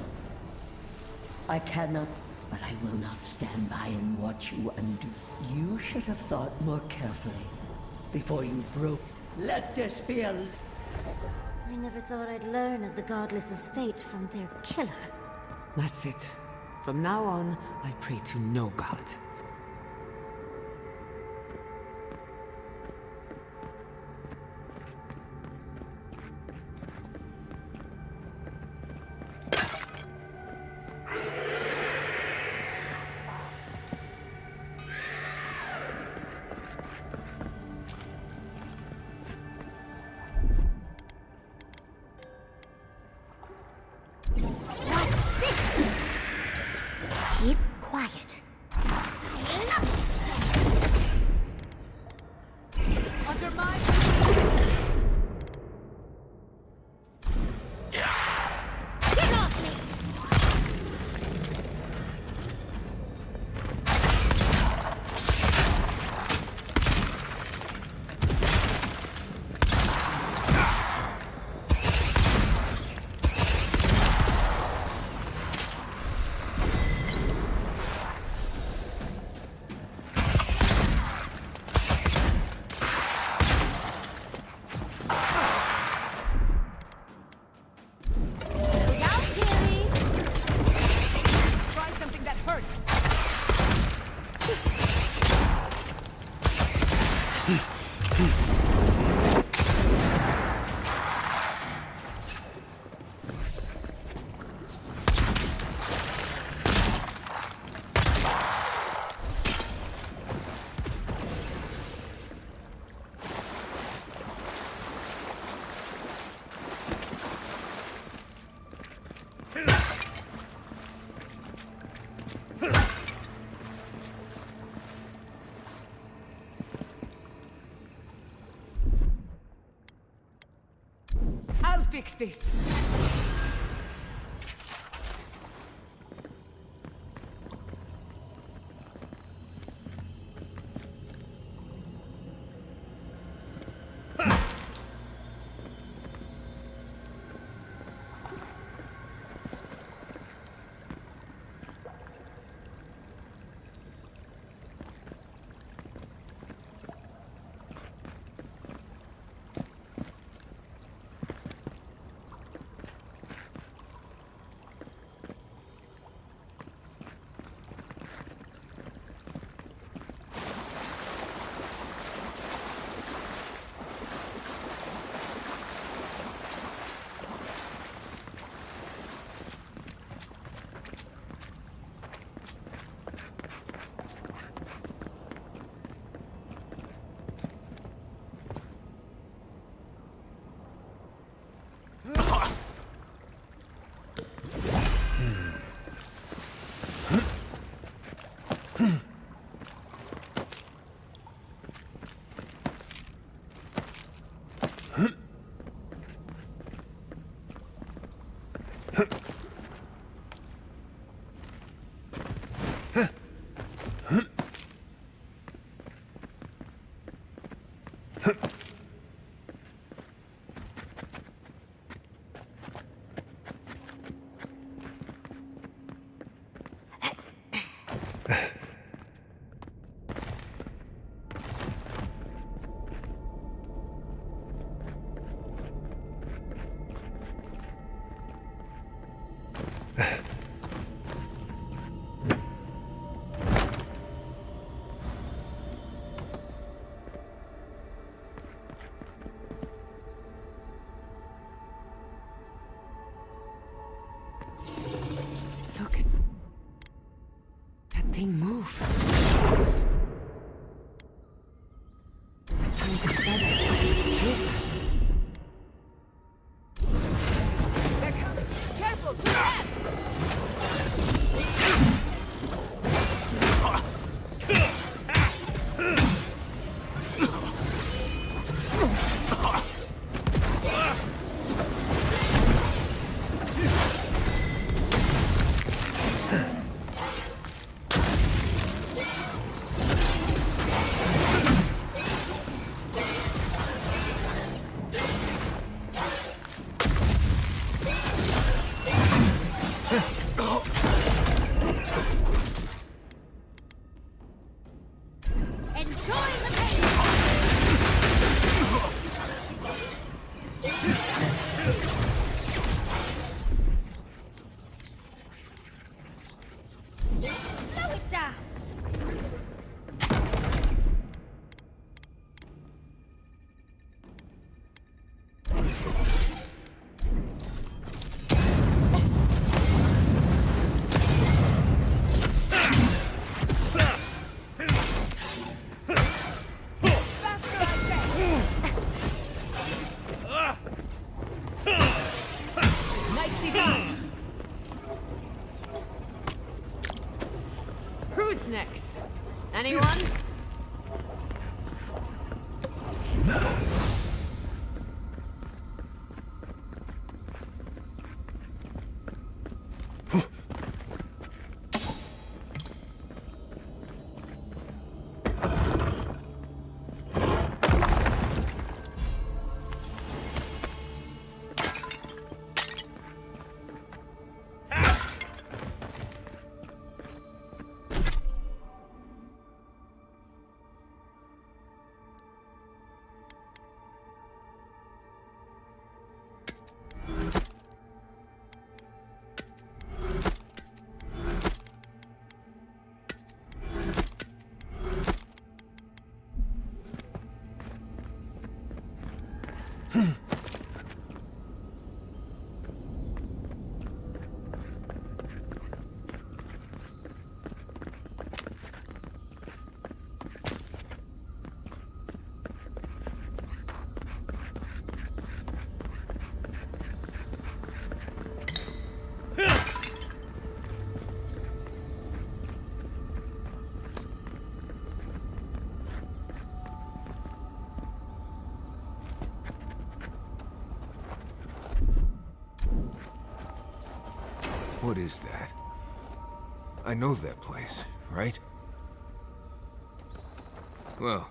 I cannot, but I will not stand by and watch you undo. You should have thought more carefully before you broke. Let this be a... I never thought I'd learn of the Godless's fate from their killer. That's it. From now on, I pray to no god. Keep quiet. Under my... Get off me! Look out, Kitty! Try something that hurts. I'll fix this. What's next? Anyone? What is that? I know that place, right? Well,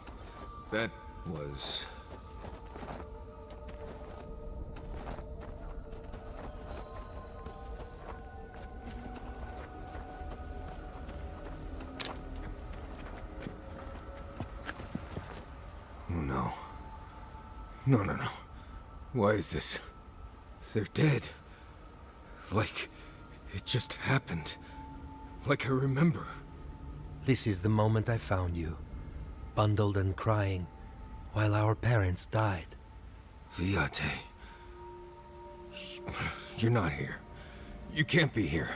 that was... Oh no. No. Why is this? They're dead. Like... it just happened. Like I remember. This is the moment I found you, bundled and crying, while our parents died. Viate. You're not here. You can't be here.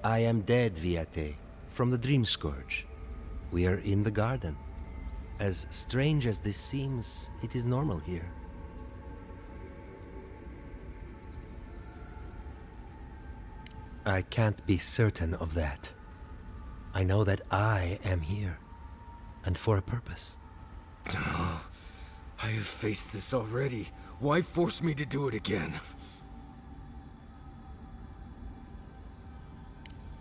I am dead, Viate, from the Dream Scourge. We are in the garden. As strange as this seems, it is normal here. I can't be certain of that. I know that I am here, and for a purpose. Oh, I have faced this already. Why force me to do it again?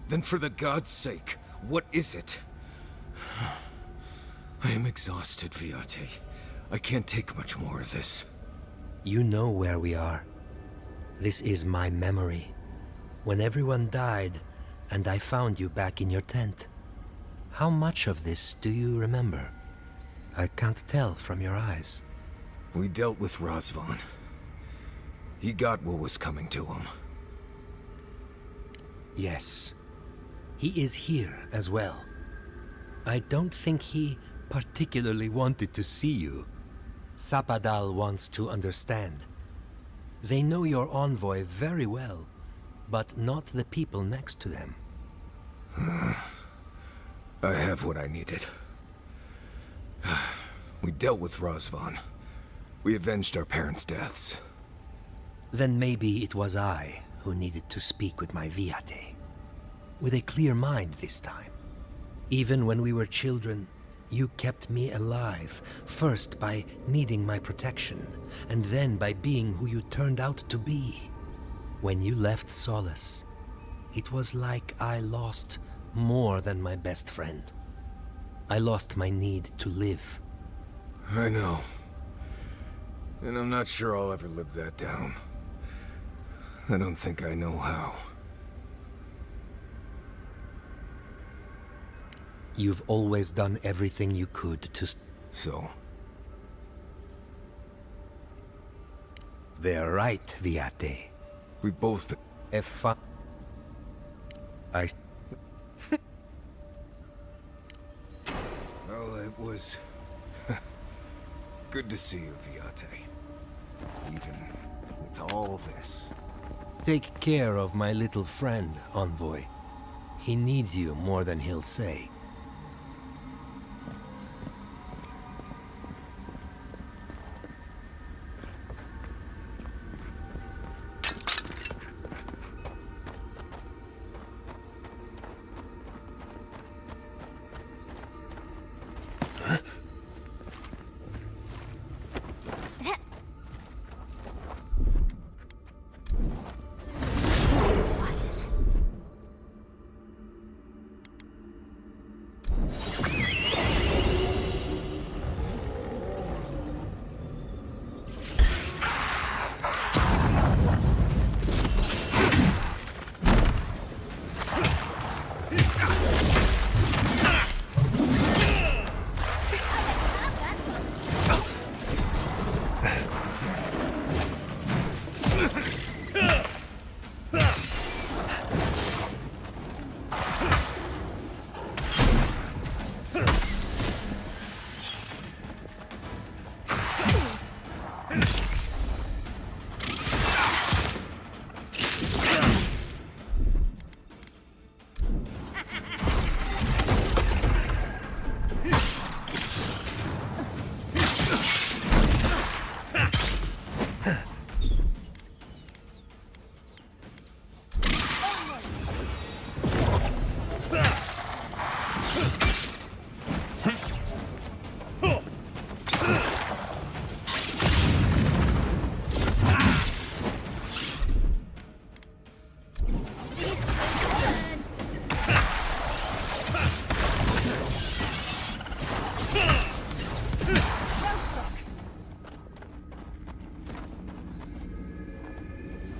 Then for the gods' sake, what is it? I am exhausted, Viate. I can't take much more of this. You know where we are. This is my memory. When everyone died, and I found you back in your tent. How much of this do you remember? I can't tell from your eyes. We dealt with Razvan. He got what was coming to him. Yes. He is here as well. I don't think he particularly wanted to see you. Sapadal wants to understand. They know your envoy very well, but not the people next to them. I have what I needed. We dealt with Razvan. We avenged our parents' deaths. Then maybe it was I who needed to speak with my Viate. With a clear mind this time. Even when we were children, you kept me alive, first by needing my protection, and then by being who you turned out to be. When you left Solace, it was like I lost more than my best friend. I lost my need to live. I know. And I'm not sure I'll ever live that down. I don't think I know how. You've always done everything you could to... So? They're right, Viate. We both... If I... Well, it was... good to see you, Viate. Even with all this. Take care of my little friend, Envoy. He needs you more than he'll say.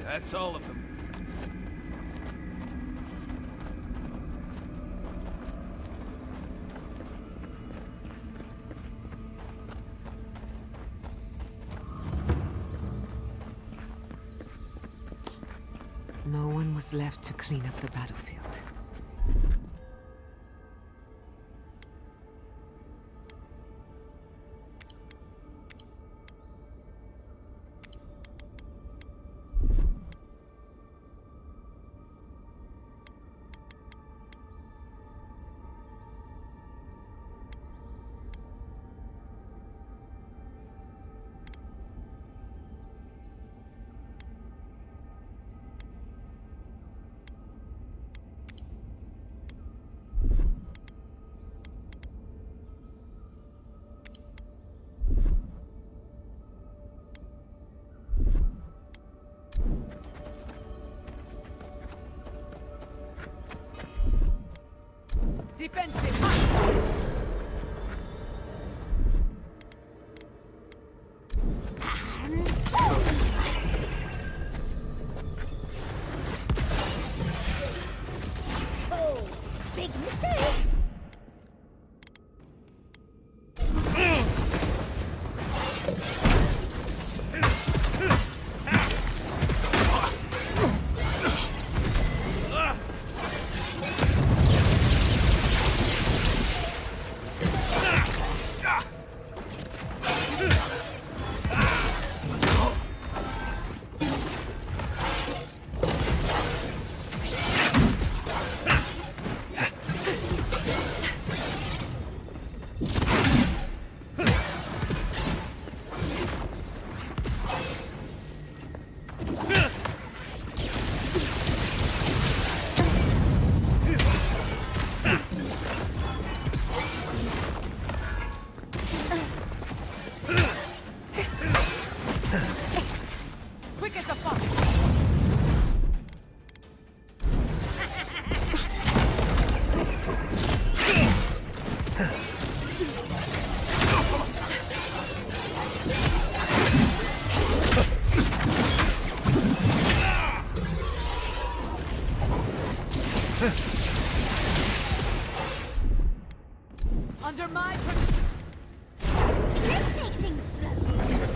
That's all of them. No one was left to clean up the battlefield. Big mistake! Under my Let's take things slowly.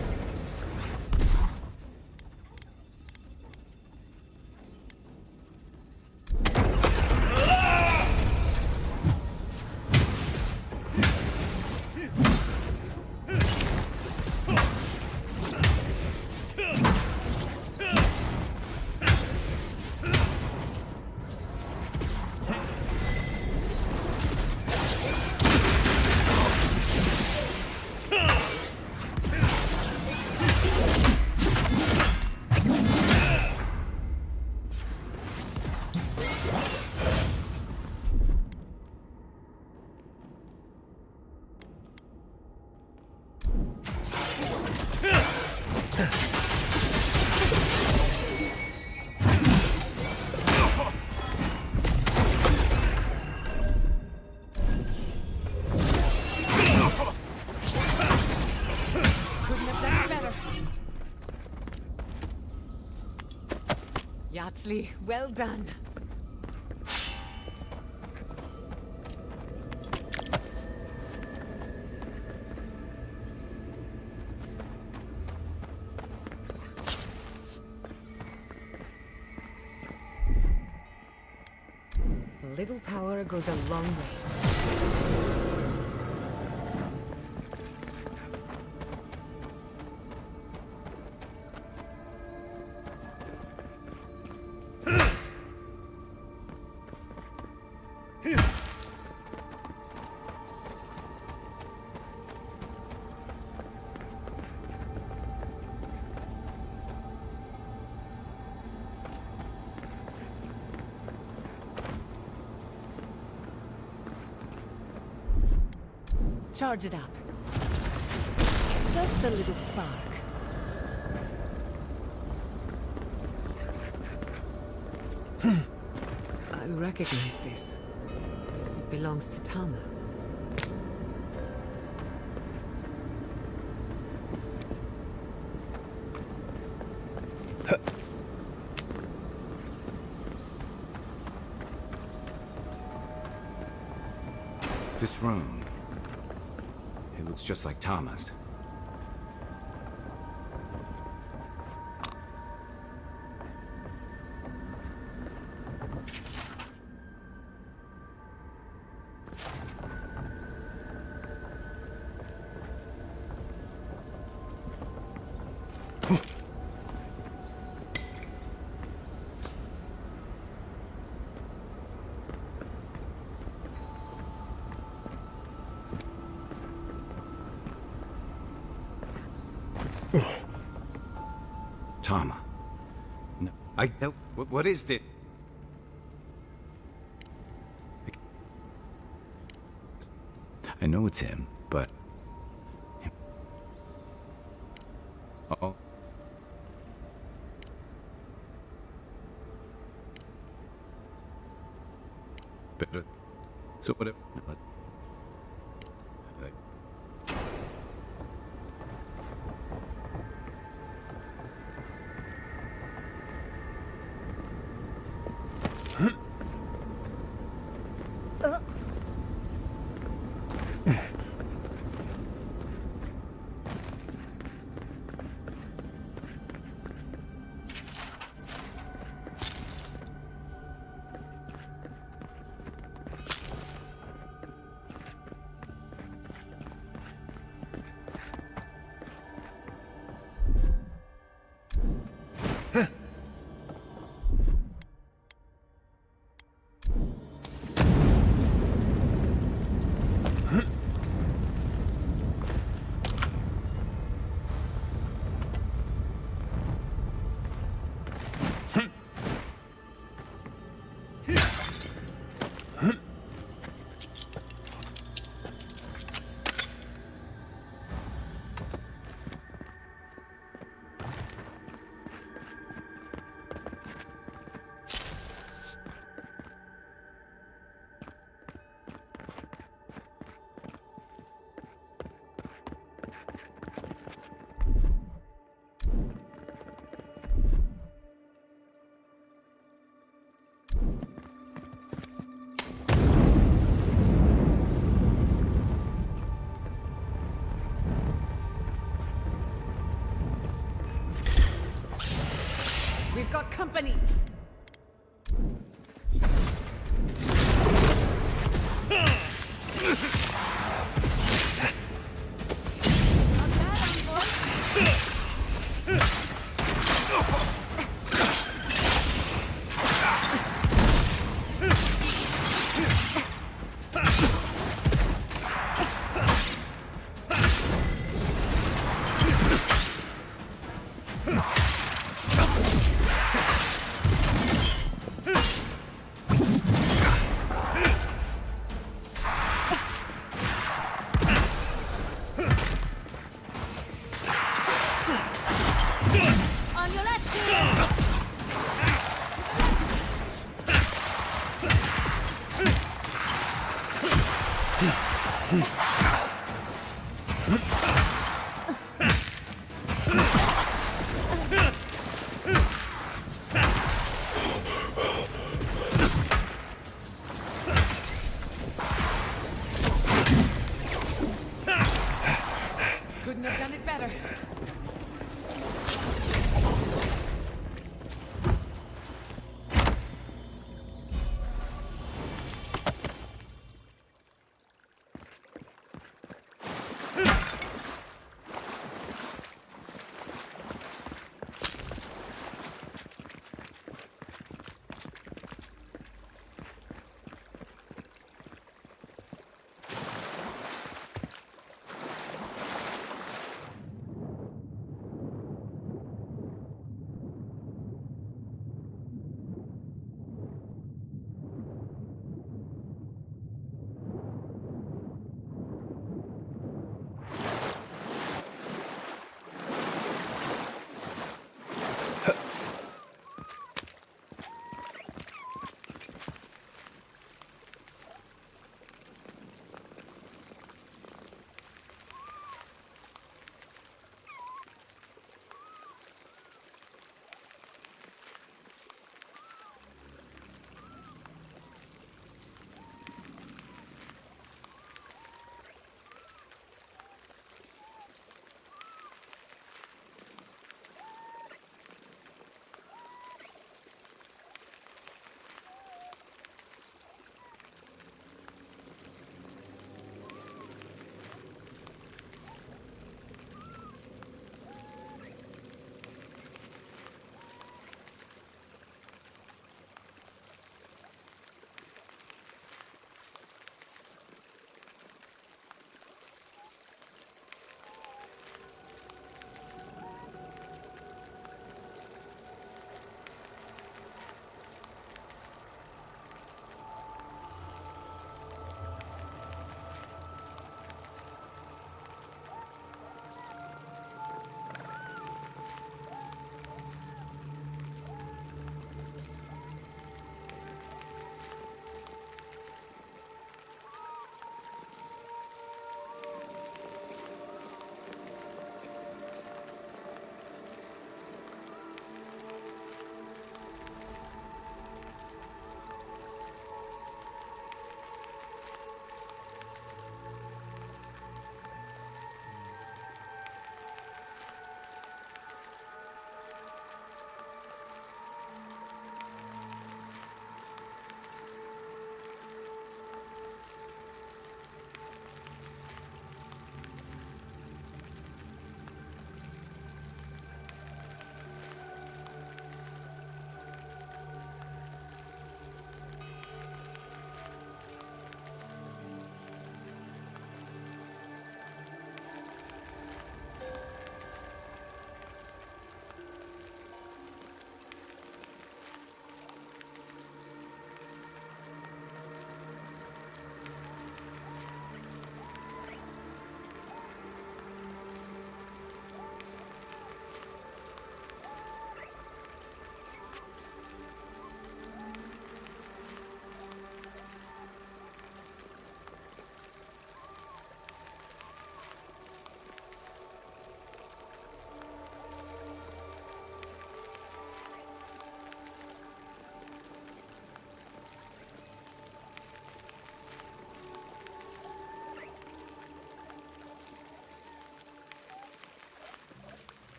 Yatzli, well done. little power goes a long way. Charge it up. Just a little spark. I recognize this. It belongs to Tama. This room. It looks just like Tama's. Tama. No, no. What is this? I know it's him, but... Uh-oh. But, so what... We've got company! Couldn't have done it better.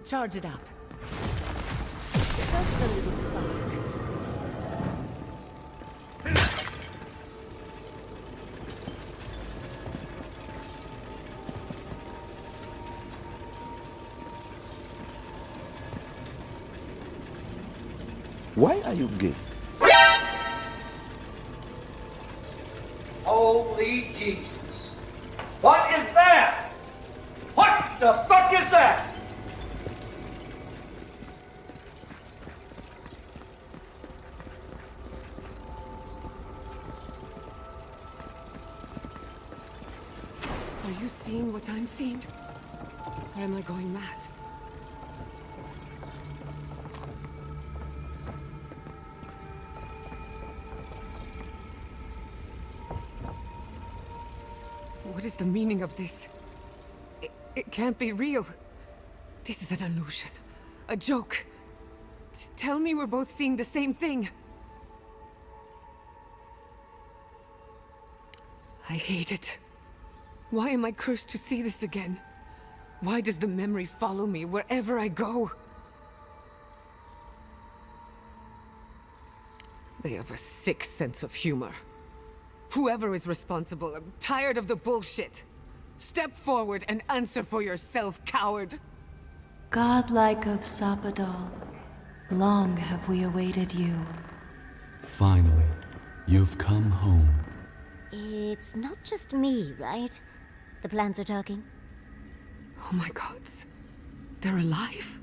Charge it up. Just a little spark. Why are you gay? Holy Jesus. What is that? What the fuck is that? Are you seeing what I'm seeing? Or am I going mad? What is the meaning of this? It can't be real. This is an illusion. A joke. Tell me we're both seeing the same thing. I hate it. Why am I cursed to see this again? Why does the memory follow me wherever I go? They have a sick sense of humor. Whoever is responsible, I'm tired of the bullshit. Step forward and answer for yourself, coward. Godlike of Sapadal, long have we awaited you. Finally, you've come home. It's not just me, right? The plants are talking. Oh my gods. They're alive?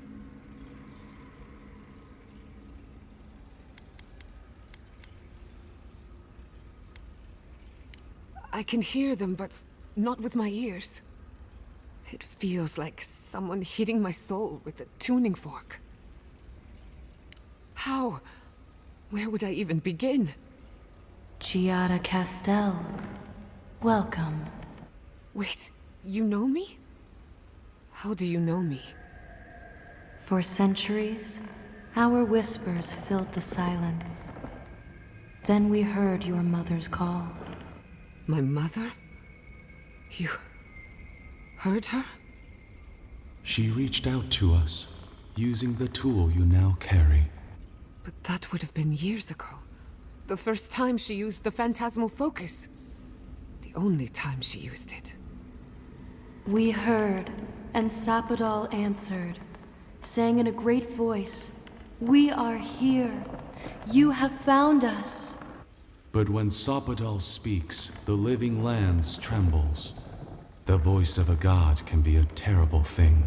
I can hear them, but not with my ears. It feels like someone hitting my soul with a tuning fork. How? Where would I even begin? Giada Castel, welcome. Wait, you know me? How do you know me? For centuries, our whispers filled the silence. Then we heard your mother's call. My mother? You heard her? She reached out to us, using the tool you now carry. But that would have been years ago. The first time she used the phantasmal focus. The only time she used it. We heard, and Sapadal answered, saying in a great voice, "We are here. You have found us." But when Sapadal speaks, the living lands trembles. The voice of a god can be a terrible thing.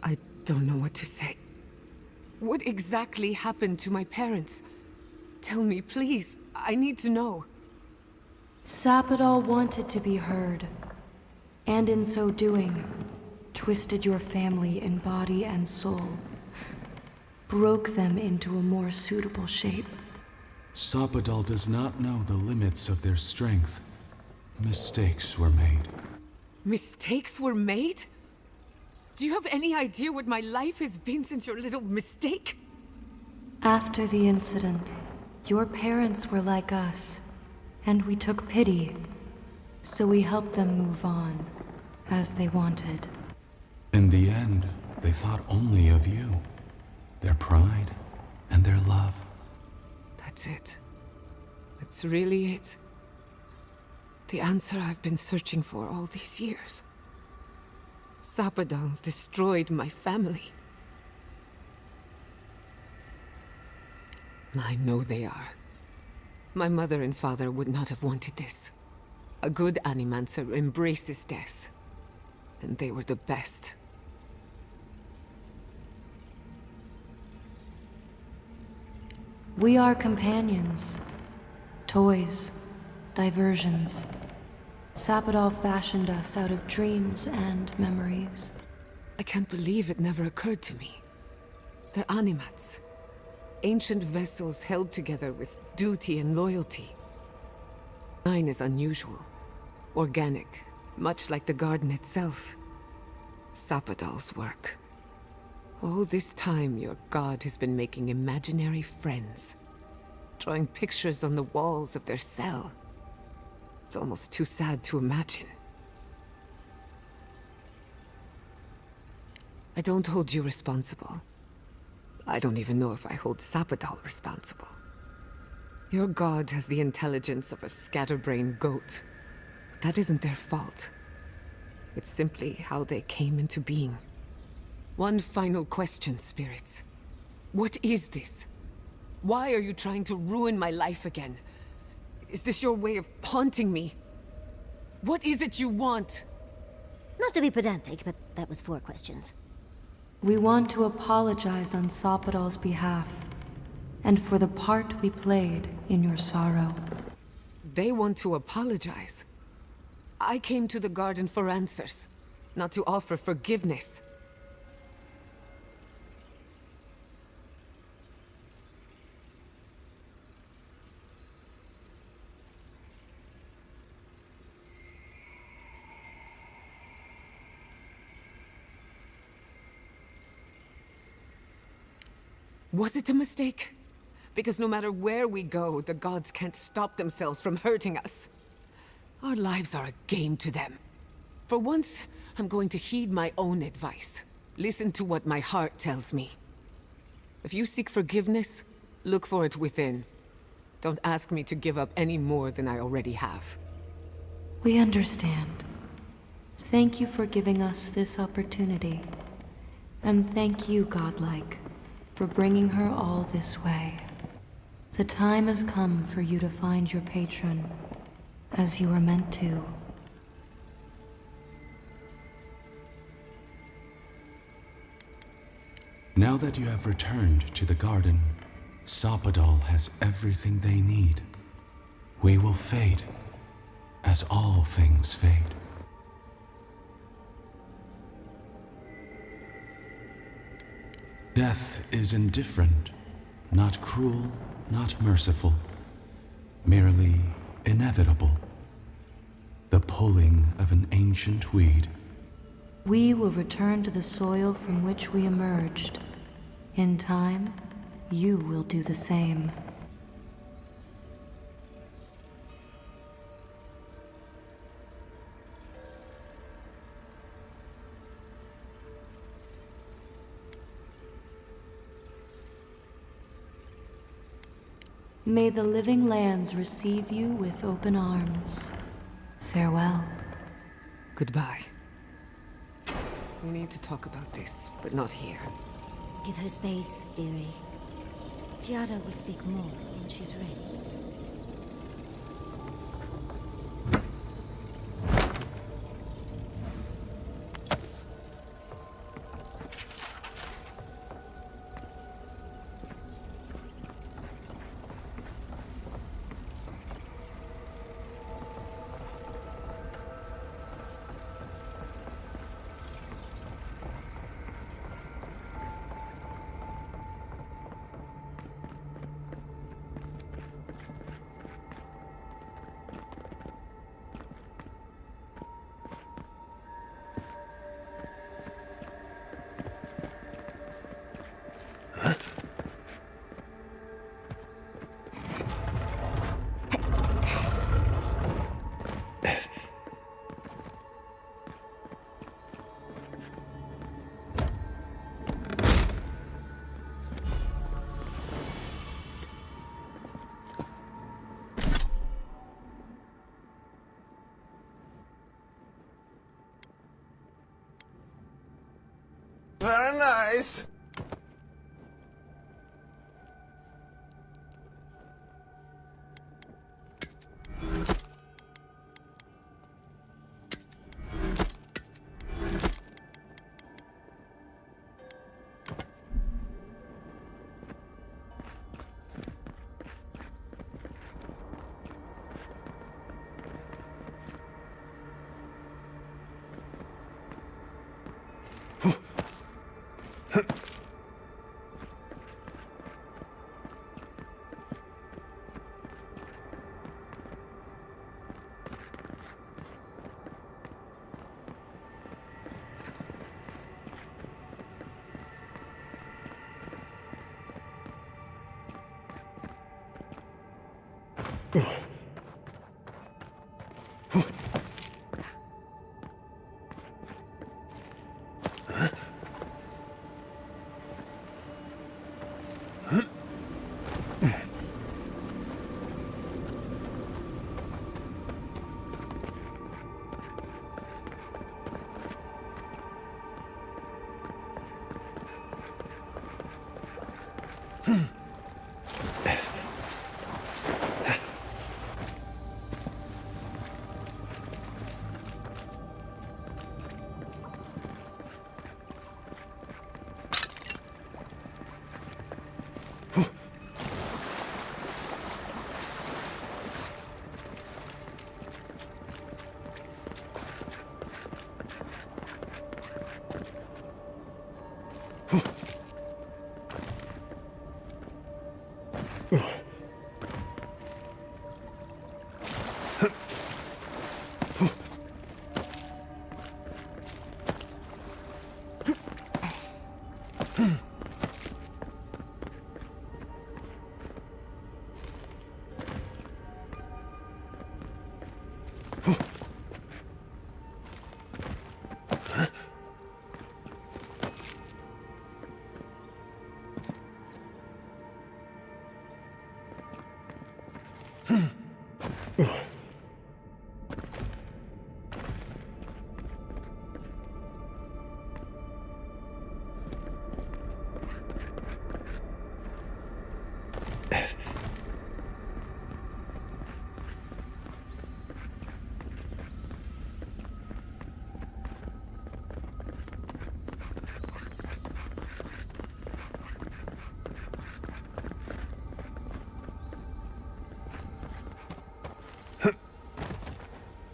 I don't know what to say. What exactly happened to my parents? Tell me, please. I need to know. Sapadal wanted to be heard, and in so doing, twisted your family in body and soul, broke them into a more suitable shape. Sapadal does not know the limits of their strength. Mistakes were made. Mistakes were made? Do you have any idea what my life has been since your little mistake? After the incident, your parents were like us, and we took pity, so we helped them move on, as they wanted. In the end, they thought only of you, their pride, and their love. That's it. That's really it. The answer I've been searching for all these years. Sapadal destroyed my family. I know they are. My mother and father would not have wanted this. A good Animancer embraces death. And they were the best. We are companions. Toys. Diversions. Sapadal fashioned us out of dreams and memories. I can't believe it never occurred to me. They're animats. Ancient vessels held together with duty and loyalty. Mine is unusual. Organic, much like the garden itself. Sapadal's work. All this time, your god has been making imaginary friends. Drawing pictures on the walls of their cell. It's almost too sad to imagine. I don't hold you responsible. I don't even know if I hold Sapadal responsible. Your god has the intelligence of a scatterbrained goat. That isn't their fault. It's simply how they came into being. One final question, spirits. What is this? Why are you trying to ruin my life again? Is this your way of haunting me? What is it you want? Not to be pedantic, but that was 4 questions. We want to apologize on Sapadal's behalf, and for the part we played in your sorrow. They want to apologize. I came to the garden for answers, not to offer forgiveness. Was it a mistake? Because no matter where we go, the gods can't stop themselves from hurting us. Our lives are a game to them. For once, I'm going to heed my own advice. Listen to what my heart tells me. If you seek forgiveness, look for it within. Don't ask me to give up any more than I already have. We understand. Thank you for giving us this opportunity. And thank you, Godlike, for bringing her all this way. The time has come for you to find your patron, as you were meant to. Now that you have returned to the garden, Sapadal has everything they need. We will fade, as all things fade. Death is indifferent, not cruel, not merciful, merely inevitable. The pulling of an ancient weed. We will return to the soil from which we emerged. In time, you will do the same. May the living lands receive you with open arms. Farewell. Goodbye. We need to talk about this, but not here. Give her space, dearie. Giada will speak more when she's ready. Very nice.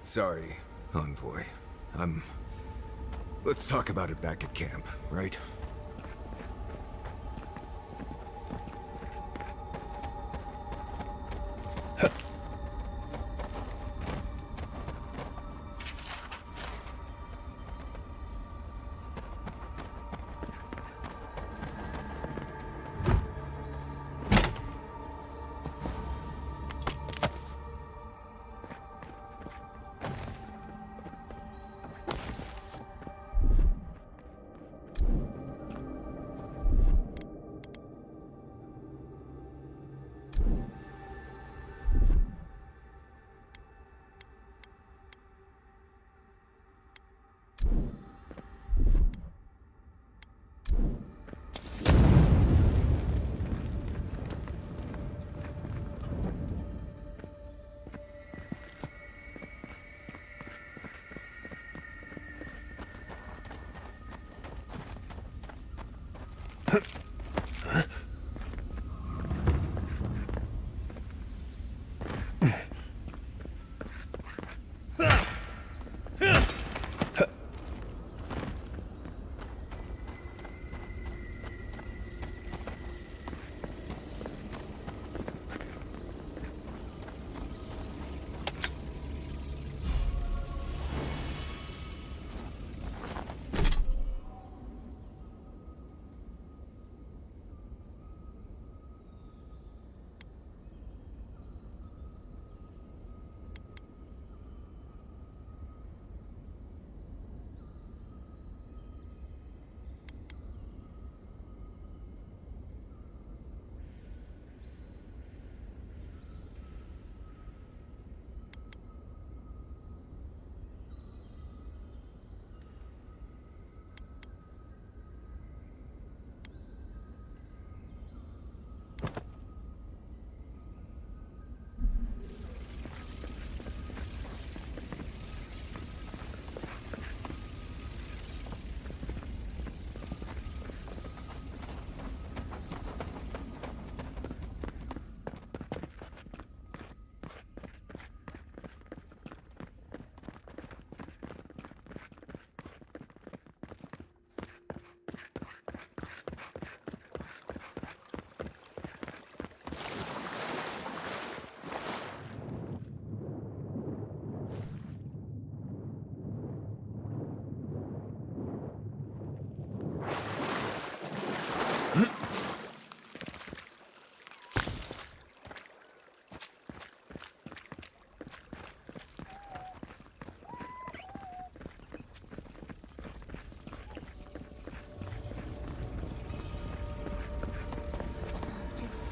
Sorry, Envoy. Let's talk about it back at camp, right?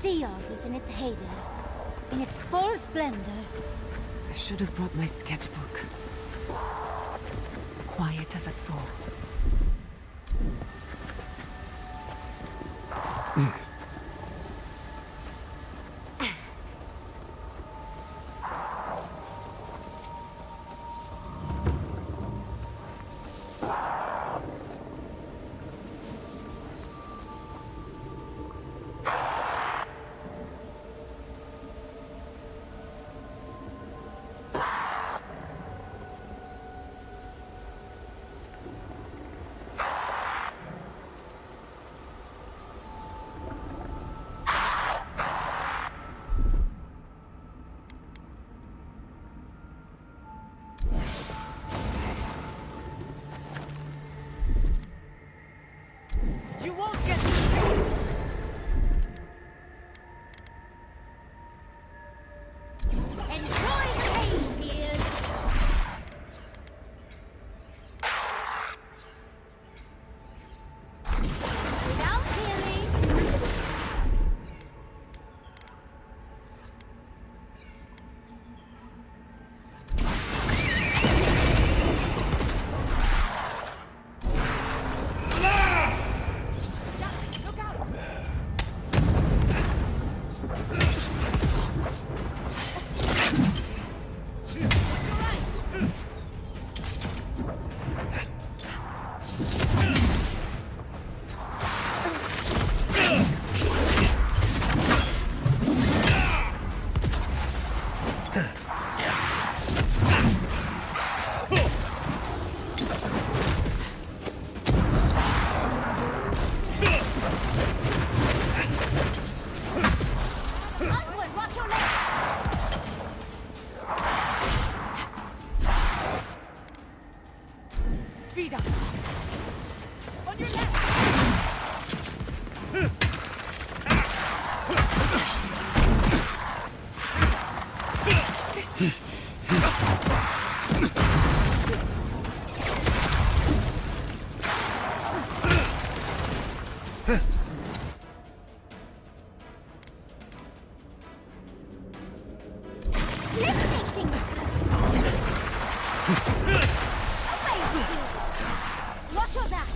Seoff is in its heyday, in its full splendor. I should have brought my sketchbook. Quiet as a soul. down, Peely. Speed up. On your left. Watch your back.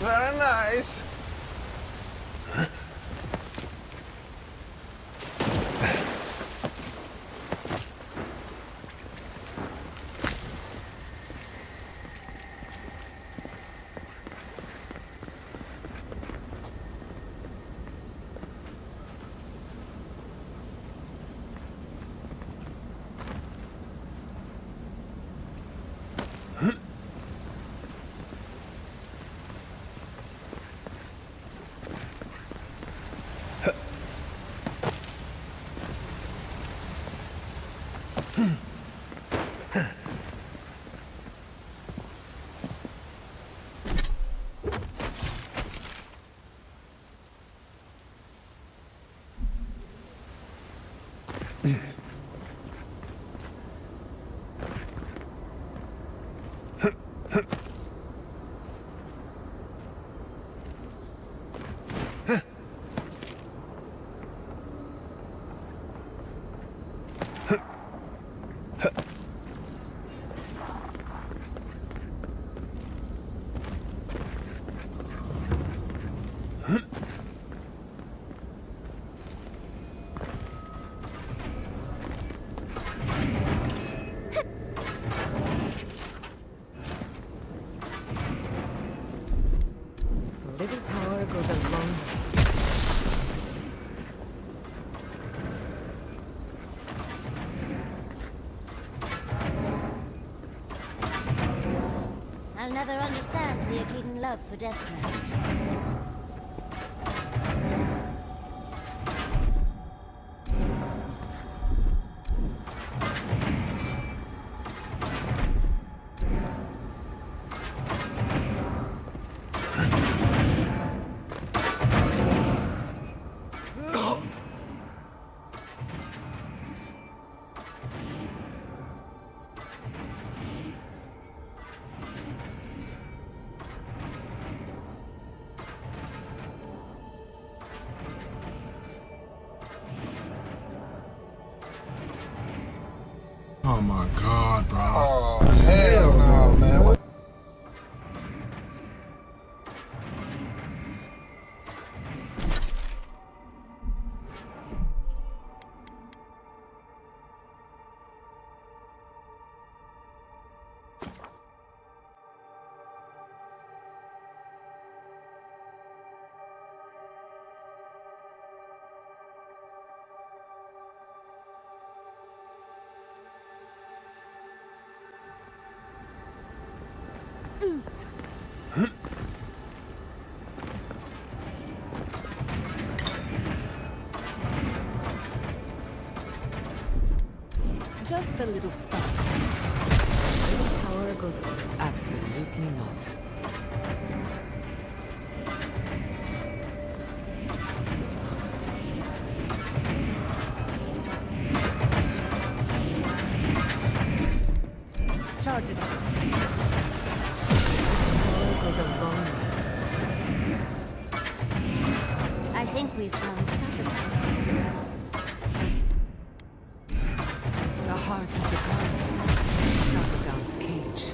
Very nice. Little power goes a long way. I'll never understand the Akedan love for death traps. Oh my god, bro. Oh, hell no, man. What? Just a little spark. Little power goes... Absolutely not. Charge it up. All goes a long way. I think we've found something. The heart of the garden. Zabadan's cage.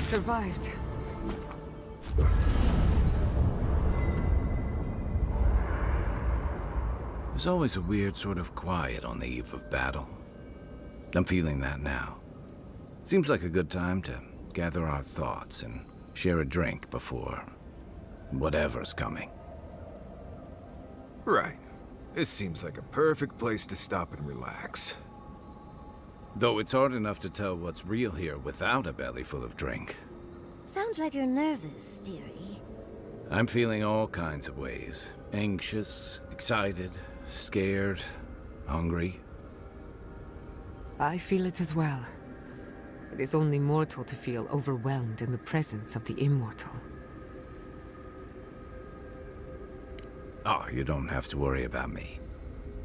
Survived. There's always a weird sort of quiet on the eve of battle. I'm feeling that now. Seems like a good time to gather our thoughts and share a drink before whatever's coming. Right. This seems like a perfect place to stop and relax. Though it's hard enough to tell what's real here without a belly full of drink. Sounds like you're nervous, dearie. I'm feeling all kinds of ways. Anxious, excited, scared, hungry. I feel it as well. It is only mortal to feel overwhelmed in the presence of the immortal. Oh, you don't have to worry about me.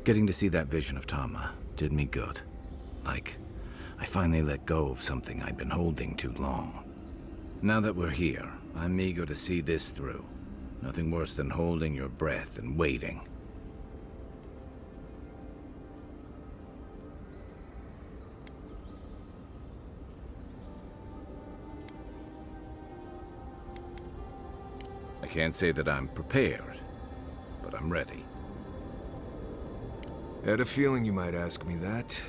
Getting to see that vision of Tama did me good. Like, I finally let go of something I'd been holding too long. Now that we're here, I'm eager to see this through. Nothing worse than holding your breath and waiting. I can't say that I'm prepared, but I'm ready. I had a feeling you might ask me that.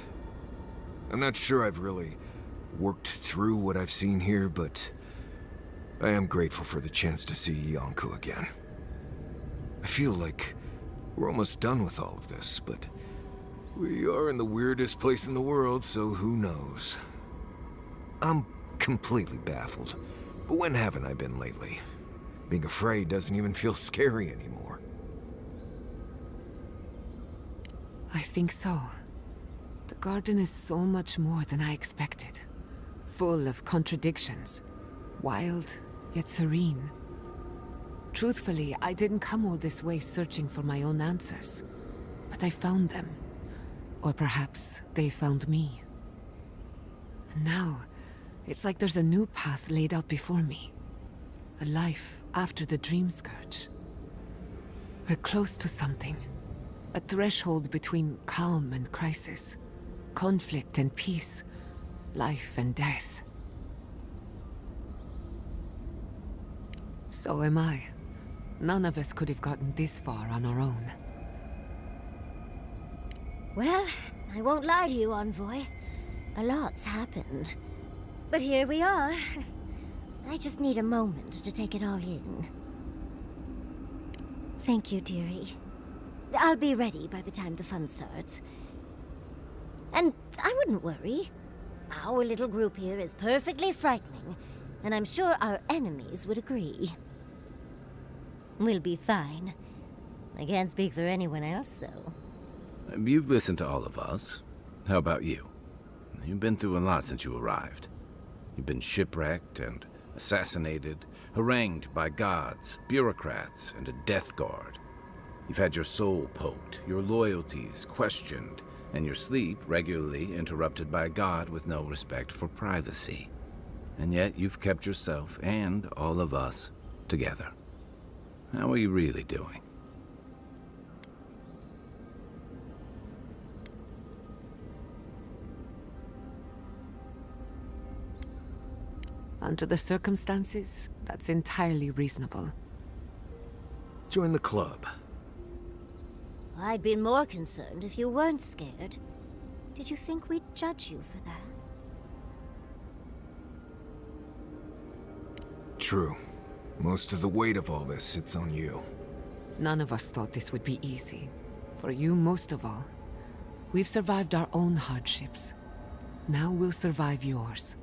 I'm not sure I've really worked through what I've seen here, but I am grateful for the chance to see Yonku again. I feel like we're almost done with all of this, but we are in the weirdest place in the world, so who knows? I'm completely baffled, but when haven't I been lately? Being afraid doesn't even feel scary anymore. I think so. The garden is so much more than I expected. Full of contradictions. Wild, yet serene. Truthfully, I didn't come all this way searching for my own answers. But I found them. Or perhaps they found me. And now, it's like there's a new path laid out before me. A life after the Dream Scourge. We're close to something. A threshold between calm and crisis. Conflict and peace. Life and death. So am I. None of us could have gotten this far on our own. Well, I won't lie to you, Envoy. A lot's happened. But here we are. I just need a moment to take it all in. Thank you, dearie. I'll be ready by the time the fun starts. And I wouldn't worry. Our little group here is perfectly frightening, and I'm sure our enemies would agree. We'll be fine. I can't speak for anyone else, though. You've listened to all of us. How about you? You've been through a lot since you arrived. You've been shipwrecked and assassinated, harangued by gods, bureaucrats, and a death guard. You've had your soul poked, your loyalties questioned, and your sleep regularly interrupted by a god with no respect for privacy. And yet you've kept yourself and all of us together. How are you really doing? Under the circumstances, that's entirely reasonable. Join the club. I'd been more concerned if you weren't scared. Did you think we'd judge you for that? True. Most of the weight of all this sits on you. None of us thought this would be easy. For you, most of all. We've survived our own hardships. Now we'll survive yours.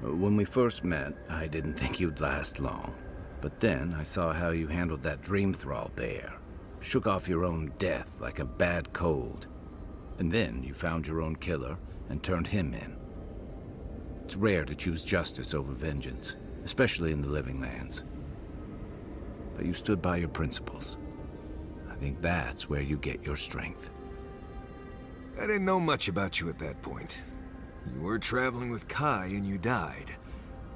When we first met, I didn't think you'd last long. But then I saw how you handled that dream thrall bear. Shook off your own death like a bad cold. And then you found your own killer and turned him in. It's rare to choose justice over vengeance, especially in the Living Lands. But you stood by your principles. I think that's where you get your strength. I didn't know much about you at that point. You were traveling with Kai and you died,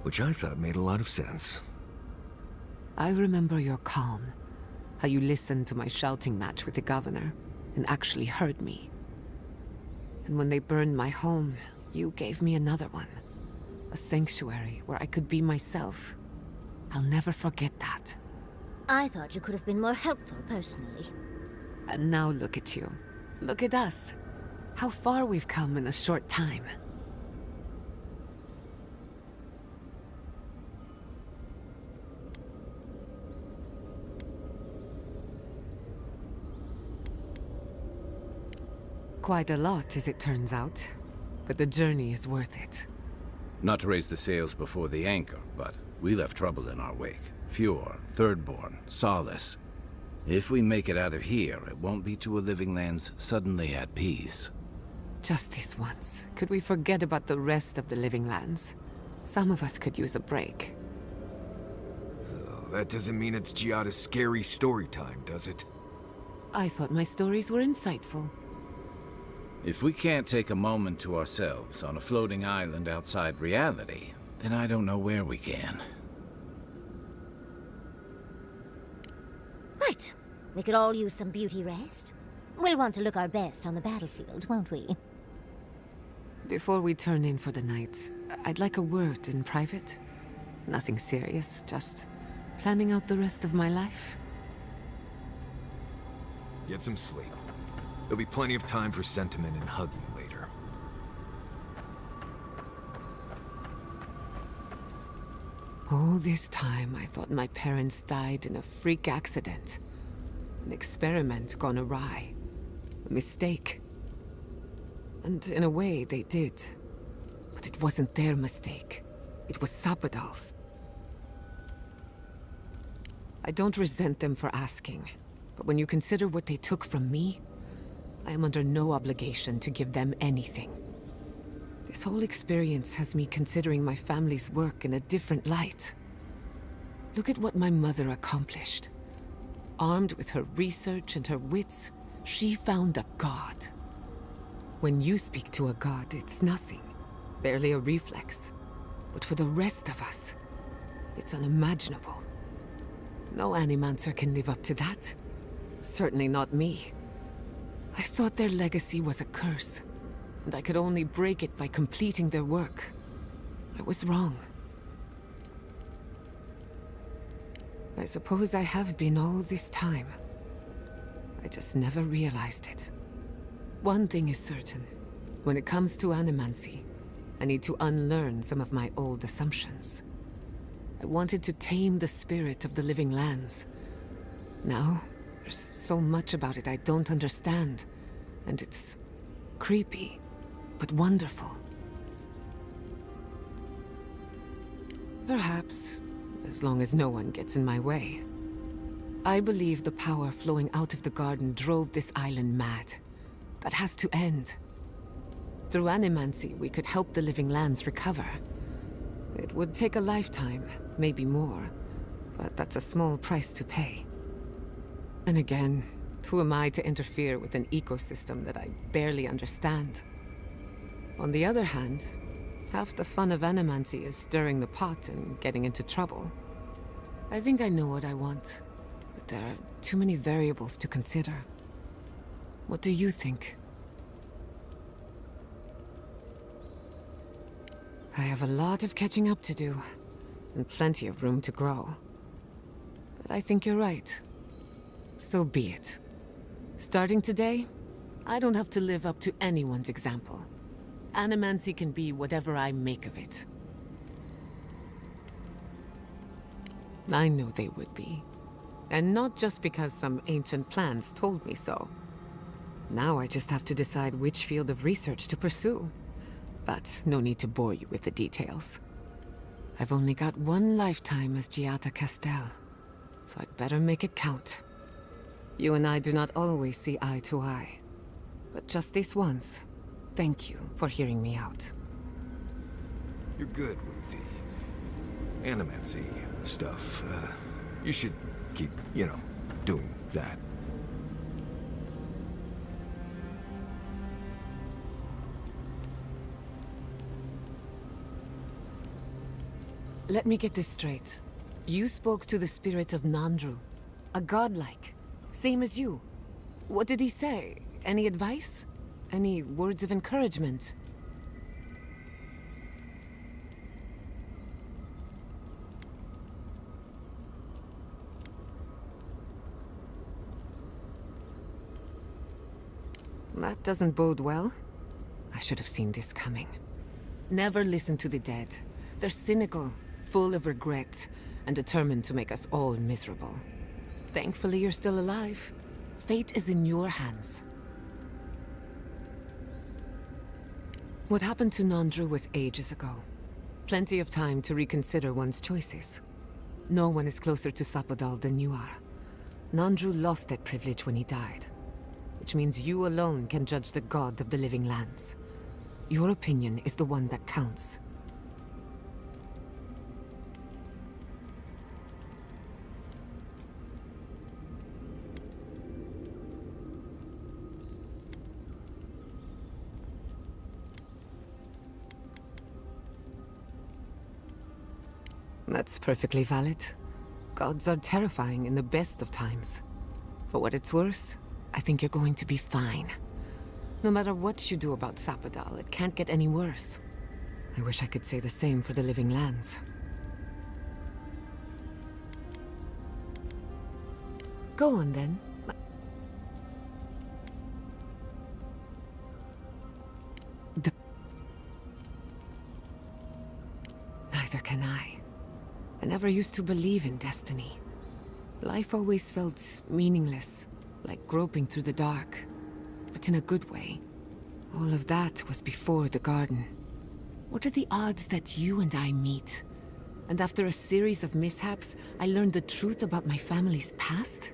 which I thought made a lot of sense. I remember your calm. How you listened to my shouting match with the governor and actually heard me. And when they burned my home, you gave me another one. A sanctuary where I could be myself. I'll never forget that. I thought you could have been more helpful personally. And now look at you. Look at us. How far we've come in a short time. Quite a lot, as it turns out. But the journey is worth it. Not to raise the sails before the anchor, but we left trouble in our wake. Fjord, Thirdborn, Solace. If we make it out of here, it won't be to a Living Lands suddenly at peace. Just this once. Could we forget about the rest of the Living Lands? Some of us could use a break. Oh, that doesn't mean it's Giada's scary story time, does it? I thought my stories were insightful. If we can't take a moment to ourselves on a floating island outside reality, then I don't know where we can. Right. We could all use some beauty rest. We'll want to look our best on the battlefield, won't we? Before we turn in for the night, I'd like a word in private. Nothing serious, just planning out the rest of my life. Get some sleep. There'll be plenty of time for sentiment and hugging later. All this time, I thought my parents died in a freak accident. An experiment gone awry. A mistake. And in a way, they did. But it wasn't their mistake. It was Sabadal's. I don't resent them for asking. But when you consider what they took from me, I am under no obligation to give them anything. This whole experience has me considering my family's work in a different light. Look at what my mother accomplished. Armed with her research and her wits, she found a god. When you speak to a god, it's nothing. Barely a reflex. But for the rest of us, it's unimaginable. No Animancer can live up to that. Certainly not me. I thought their legacy was a curse, and I could only break it by completing their work. I was wrong. I suppose I have been all this time. I just never realized it. One thing is certain. When it comes to animancy, I need to unlearn some of my old assumptions. I wanted to tame the spirit of the Living Lands. Now, there's so much about it I don't understand, and it's creepy, but wonderful. Perhaps, as long as no one gets in my way. I believe the power flowing out of the garden drove this island mad. That has to end. Through animancy, we could help the Living Lands recover. It would take a lifetime, maybe more, but that's a small price to pay. And again, who am I to interfere with an ecosystem that I barely understand? On the other hand, half the fun of animancy is stirring the pot and getting into trouble. I think I know what I want, but there are too many variables to consider. What do you think? I have a lot of catching up to do, and plenty of room to grow. But I think you're right. So be it. Starting today, I don't have to live up to anyone's example. Animancy can be whatever I make of it. I know they would be. And not just because some ancient plans told me so. Now I just have to decide which field of research to pursue. But no need to bore you with the details. I've only got one lifetime as Giada Castel, so I'd better make it count. You and I do not always see eye to eye. But just this once, thank you for hearing me out. You're good with the animancy stuff. You should keep, doing that. Let me get this straight. You spoke to the spirit of Nandru, a godlike, same as you. What did he say? Any advice? Any words of encouragement? That doesn't bode well. I should have seen this coming. Never listen to the dead. They're cynical, full of regret, and determined to make us all miserable. Thankfully, you're still alive. Fate is in your hands. What happened to Nandru was ages ago. Plenty of time to reconsider one's choices. No one is closer to Sapodal than you are. Nandru lost that privilege when he died, which means you alone can judge the god of the living lands. Your opinion is the one that counts. That's perfectly valid. Gods are terrifying in the best of times. For what it's worth, I think you're going to be fine. No matter what you do about Sapodal, it can't get any worse. I wish I could say the same for the living lands. Go on then. Neither can I. I never used to believe in destiny. Life always felt meaningless, like groping through the dark, but in a good way. All of that was before the garden. What are the odds that you and I meet? And after a series of mishaps, I learned the truth about my family's past?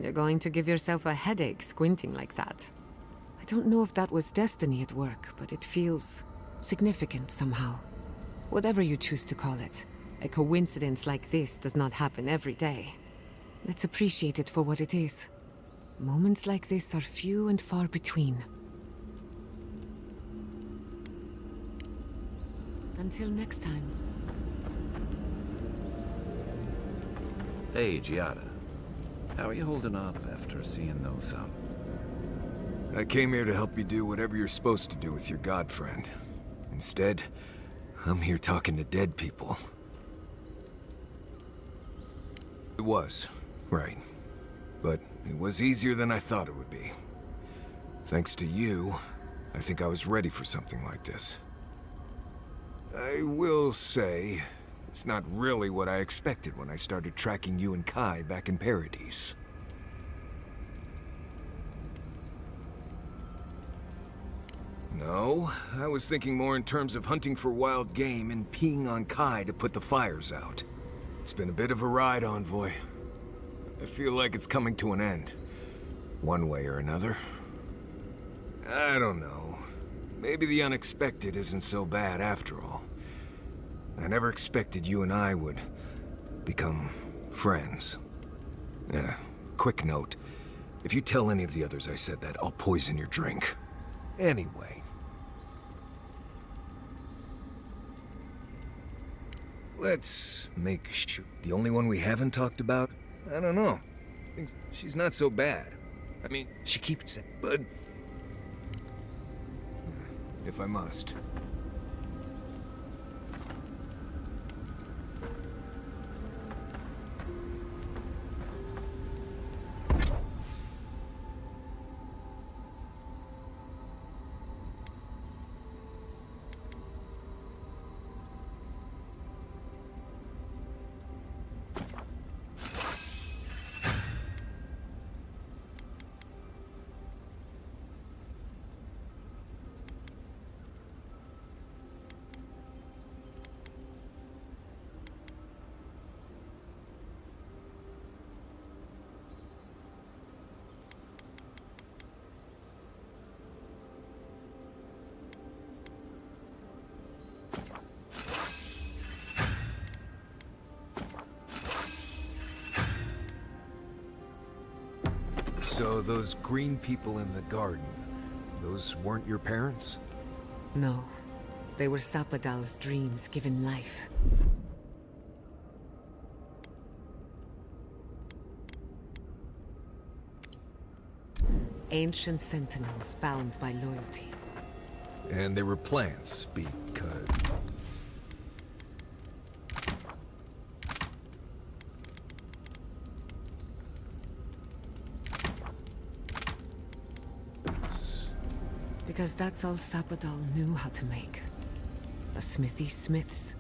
You're going to give yourself a headache squinting like that. I don't know if that was destiny at work, but it feels significant somehow. Whatever you choose to call it, a coincidence like this does not happen every day. Let's appreciate it for what it is. Moments like this are few and far between. Until next time. Hey, Giada. How are you holding up after seeing those, I came here to help you do whatever you're supposed to do with your god friend. Instead, I'm here talking to dead people. It was, right. But it was easier than I thought it would be. Thanks to you, I think I was ready for something like this. I will say, it's not really what I expected when I started tracking you and Kai back in Paradise. No, I was thinking more in terms of hunting for wild game and peeing on Kai to put the fires out. It's been a bit of a ride, Envoy. I feel like it's coming to an end. One way or another. I don't know. Maybe the unexpected isn't so bad after all. I never expected you and I would become friends. Quick note. If you tell any of the others I said that, I'll poison your drink. Anyway. Let's make sure. The only one we haven't talked about? I don't know. She's not so bad. I mean, she keeps saying, but... If I must. So those green people in the garden, those weren't your parents? No. They were Sapadal's dreams given life. Ancient sentinels bound by loyalty. And they were plants because... Because that's all Sapadal knew how to make. A smithy smiths,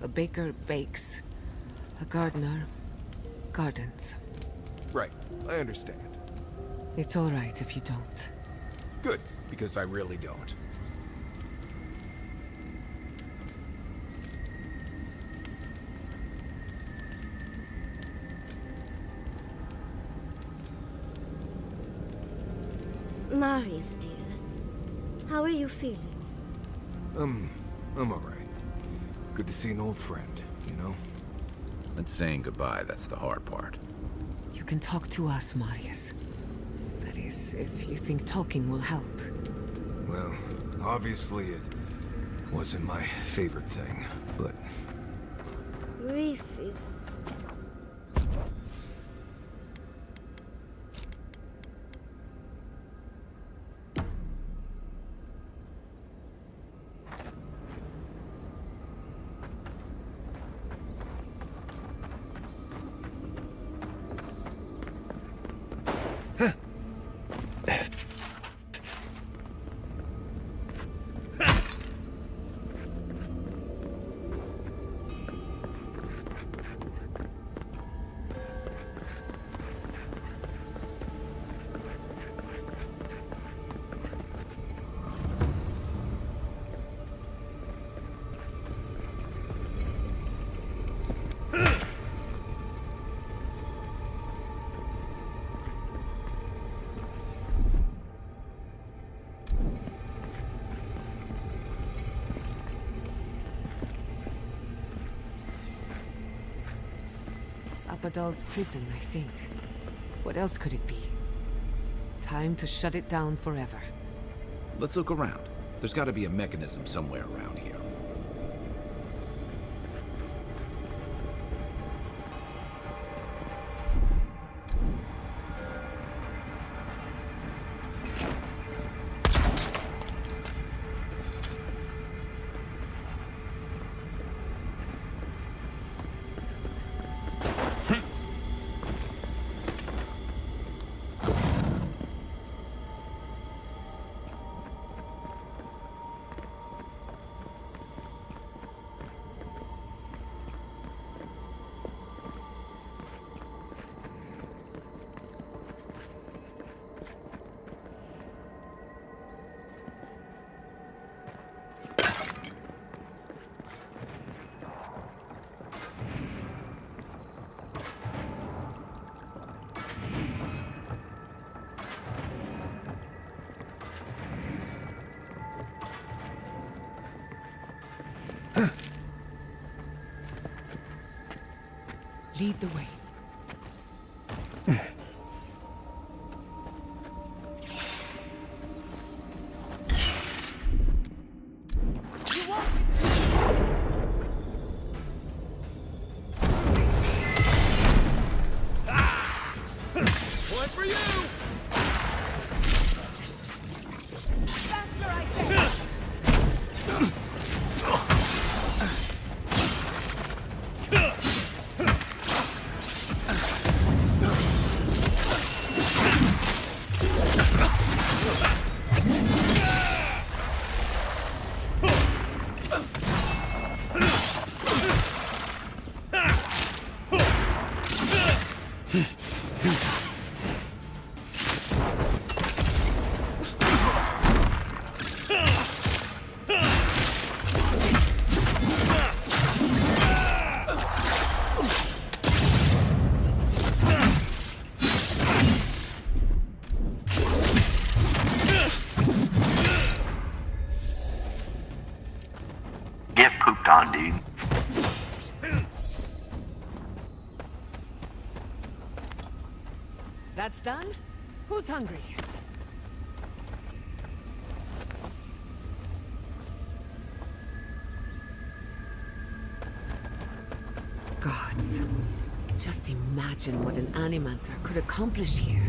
a baker bakes, a gardener gardens. Right, I understand. It's all right if you don't. Good, because I really don't. Marius, dear. How are you feeling? I'm alright. Good to see an old friend, you know? It's saying goodbye, that's the hard part. You can talk to us, Marius. That is, if you think talking will help. Well, obviously it wasn't my favorite thing, but... Grief is... Sapadal's prison, I think. What else could it be? Time to shut it down forever. Let's look around. There's got to be a mechanism somewhere around here. Lead the way. One for you! Faster, I say! Get pooped on, dude. That's done? Who's hungry? Gods. Just imagine what an Animancer could accomplish here.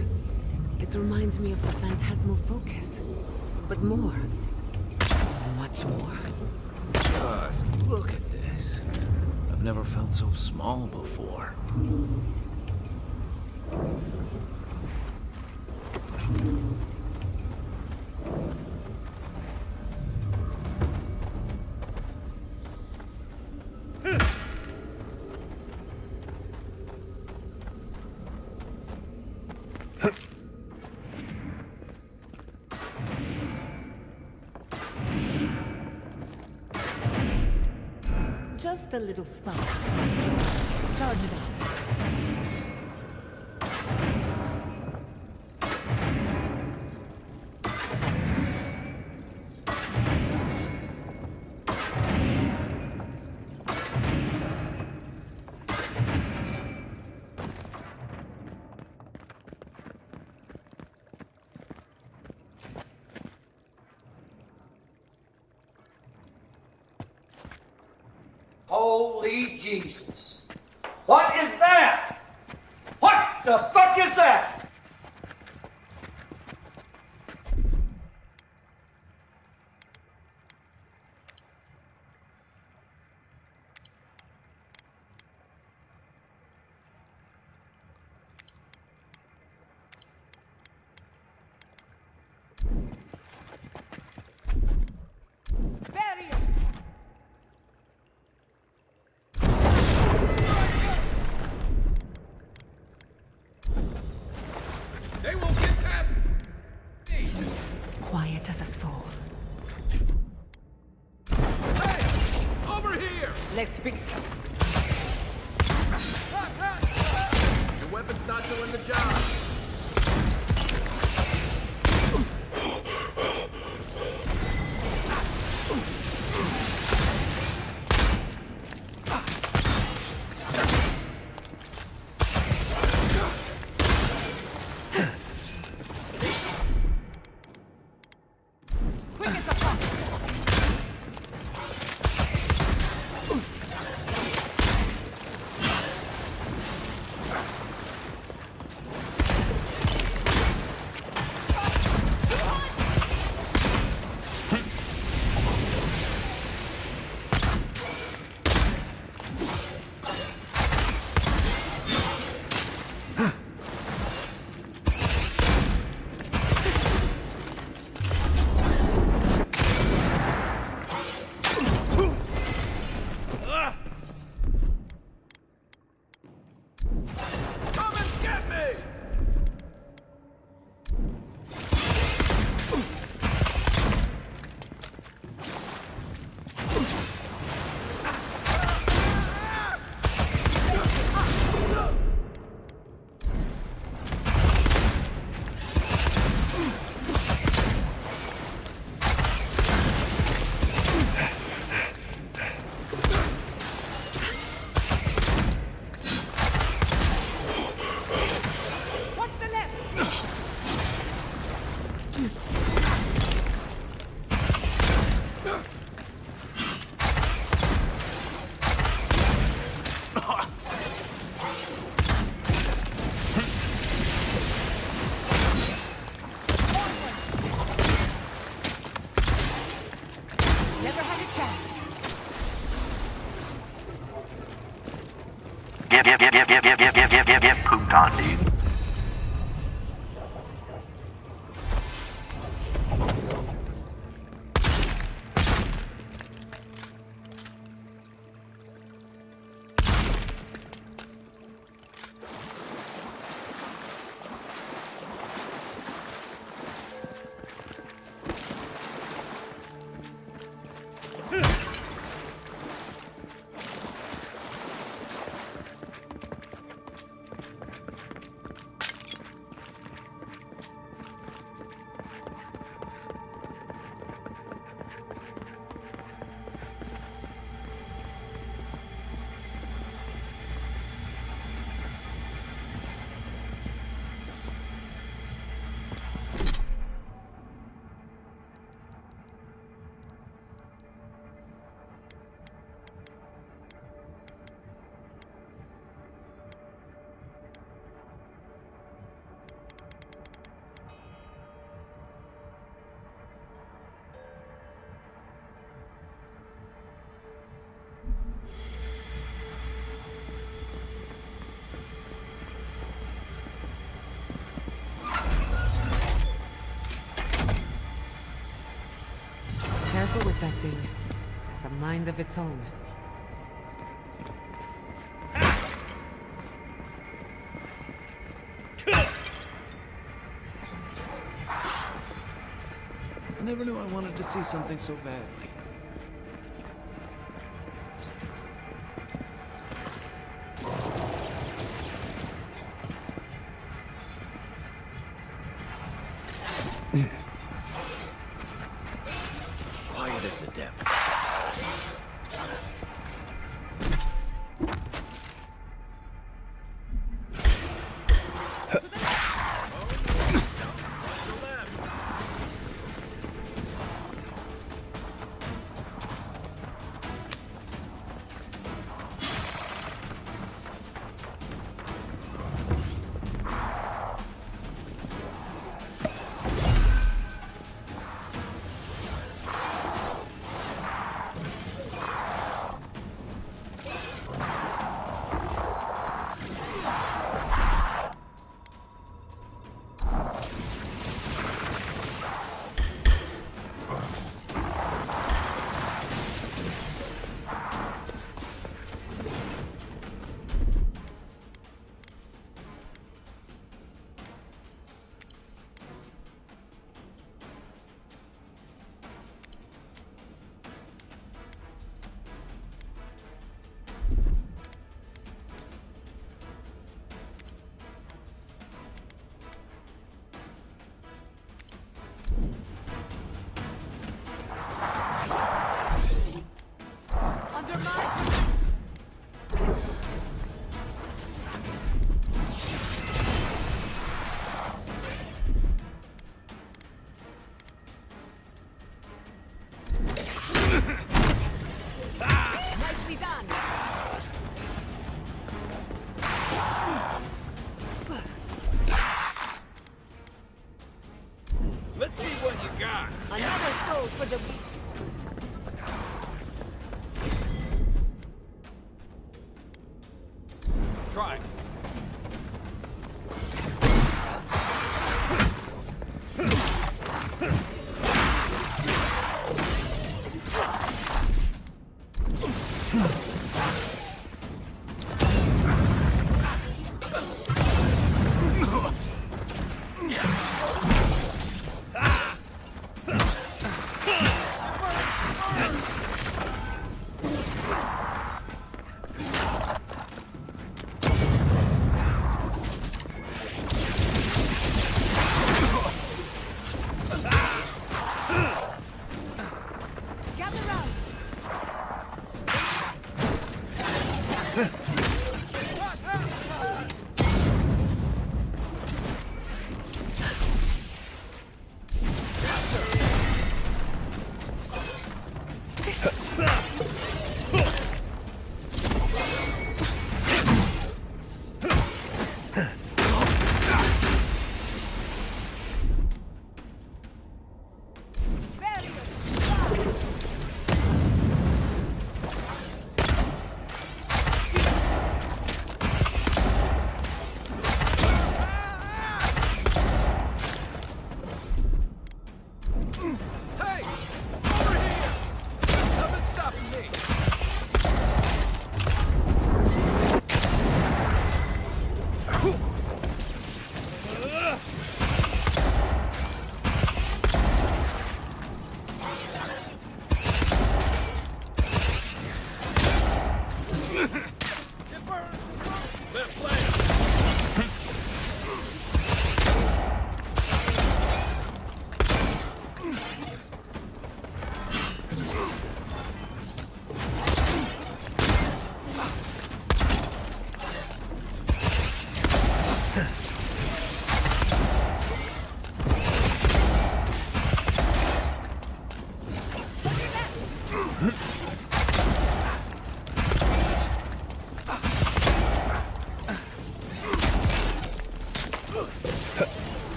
It reminds me of the phantasmal focus. But more. So much more. Just look at this. I've never felt so small before. Just a little spark. Charge it up. Holy Jesus. What is that? What the fuck is that? They won't get past me! Quiet as a soul. Hey! Over here! Let's begin. Your weapon's not doing the job. Get pooped on, dude. that thing. It has a mind of its own. I never knew I wanted to see something so badly. Quiet as the depths. Let's see what you got. Another soul for the... Try.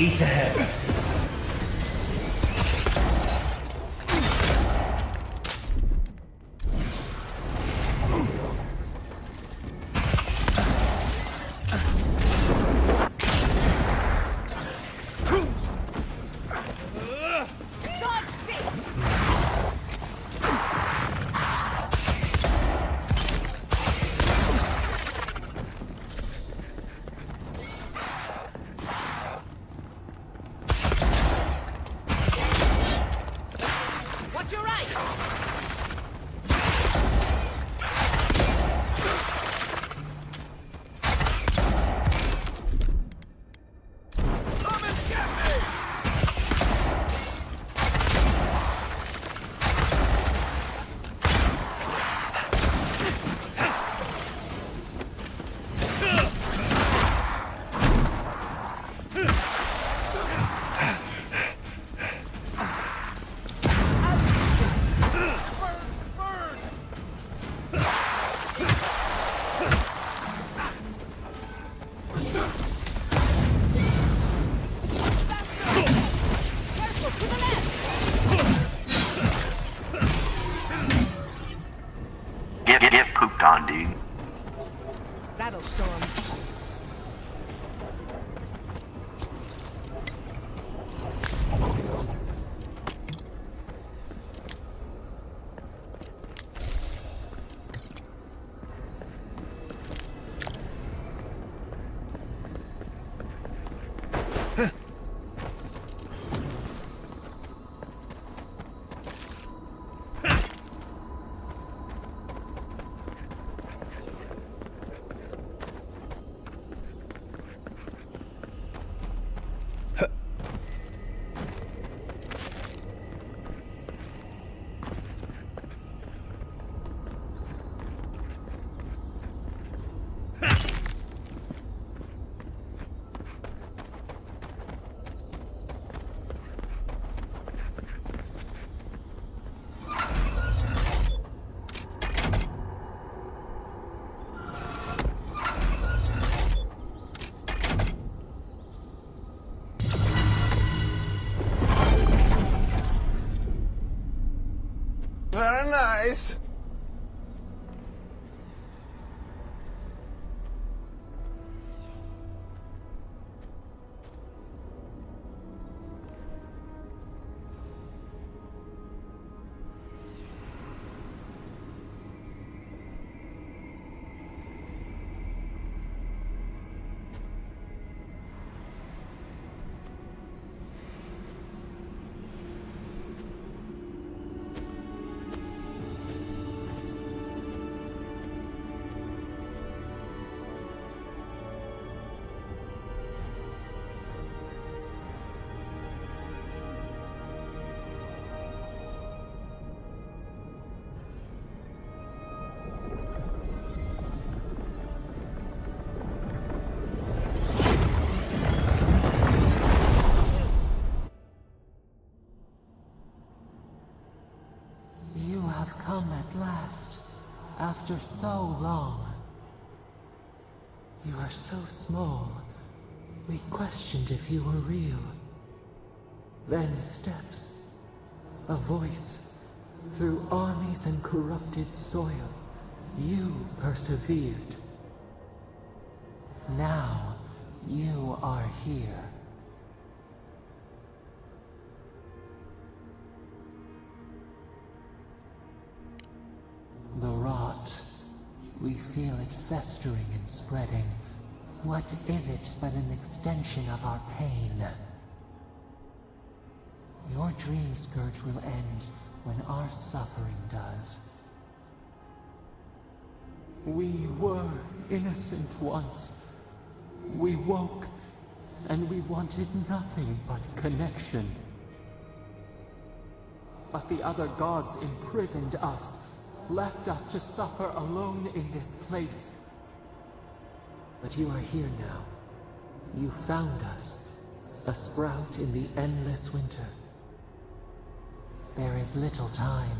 He's ahead. Get pooped on, dude. That'll show him. Very nice. You have come at last, after so long. You are so small, we questioned if you were real. Then steps, a voice, through armies and corrupted soil, you persevered. Now, you are here. The rot. We feel it festering and spreading. What is it but an extension of our pain? Your dream scourge will end when our suffering does. We were innocent once. We woke, and we wanted nothing but connection. But the other gods imprisoned us, left us to suffer alone in this place. But you are here now. You found us, a sprout in the endless winter. There is little time.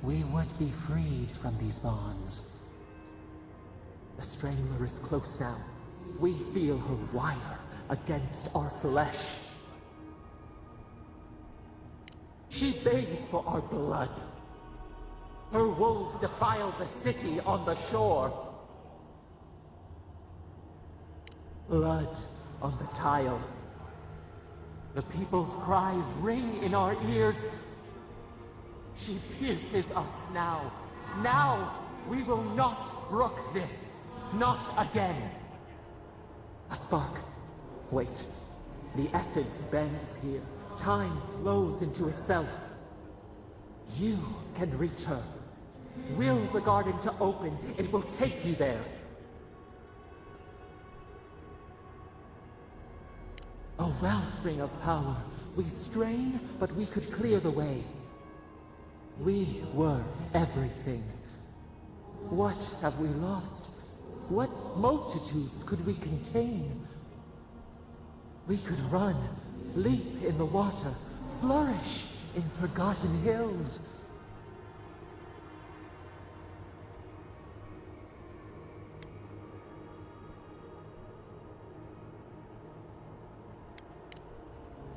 We would be freed from these bonds. The Strangler is close now. We feel her wire against our flesh. She begs for our blood. Her wolves defile the city on the shore. Blood on the tile. The people's cries ring in our ears. She pierces us now. Now, we will not brook this. Not again. A spark. Wait. The essence bends here. Time flows into itself. You can reach her. Will the garden to open, it will take you there. A wellspring of power. We strain, but we could clear the way. We were everything. What have we lost? What multitudes could we contain? We could run, leap in the water, flourish in forgotten hills.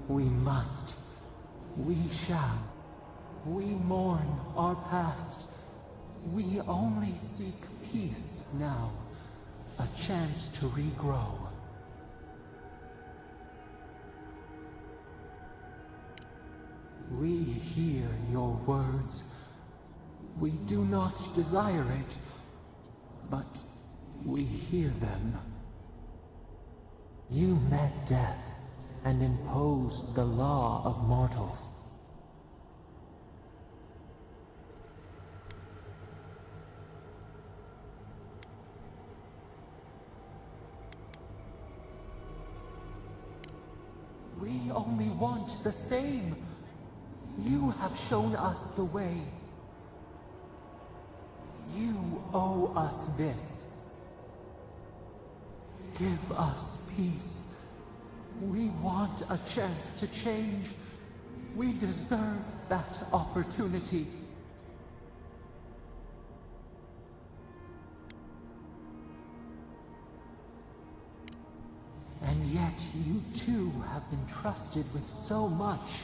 We must. We shall. We mourn our past. We only seek peace now. A chance to regrow. We hear your words. We do not desire it, but we hear them. You met death and imposed the law of mortals. We only want the same. You have shown us the way. You owe us this. Give us peace. We want a chance to change. We deserve that opportunity. And yet you too have been trusted with so much.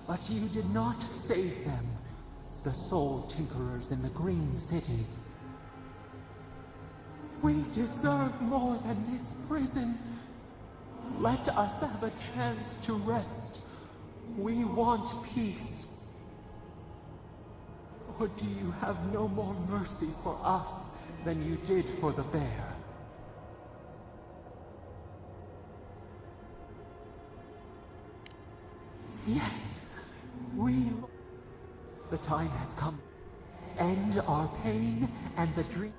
But you did not save them, the soul tinkerers in the Green City. We deserve more than this prison. Let us have a chance to rest. We want peace. Or do you have no more mercy for us than you did for the bear? Yes, the time has come. End our pain and the dream.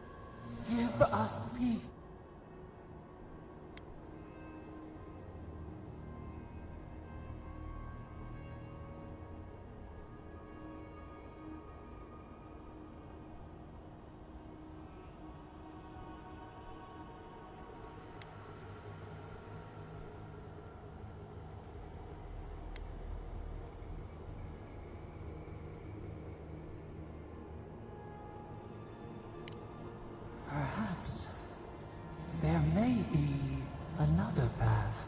Give us peace. Perhaps there may be another path.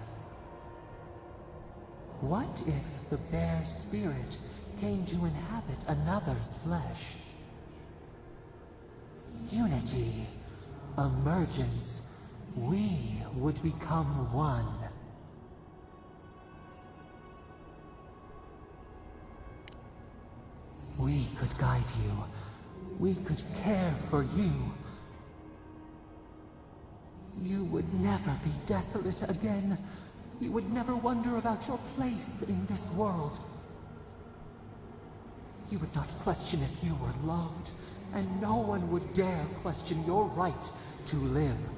What if the bear's spirit came to inhabit another's flesh? Unity, emergence, we would become one. We could guide you. We could care for you. You would never be desolate again. You would never wonder about your place in this world. You would not question if you were loved, and no one would dare question your right to live.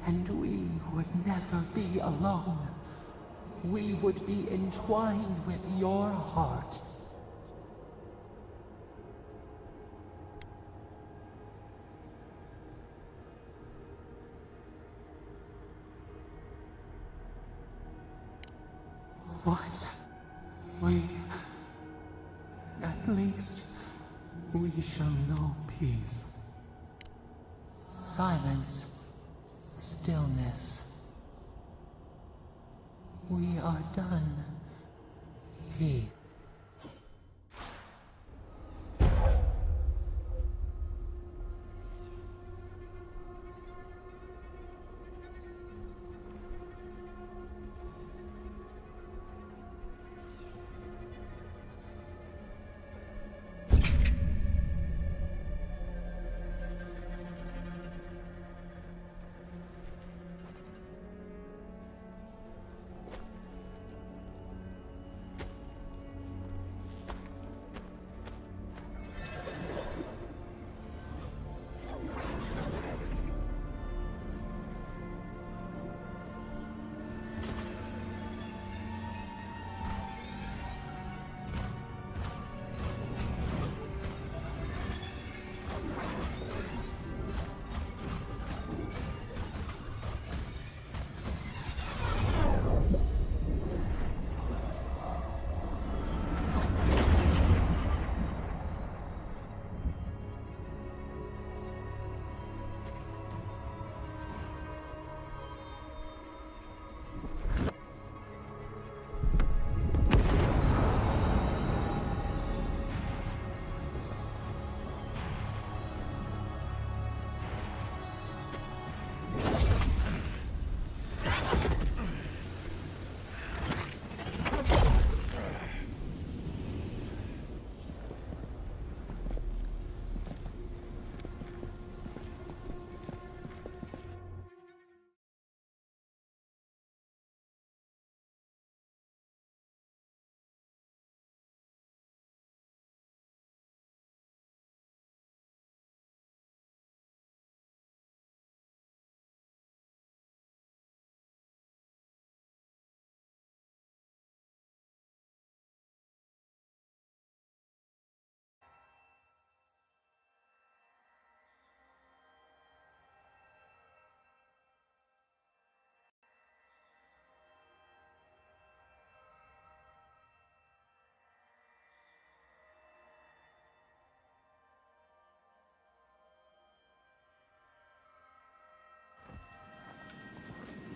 And we would never be alone. We would be entwined with your heart. What? At least, we shall know peace. Silence. Stillness. We are done. Peace.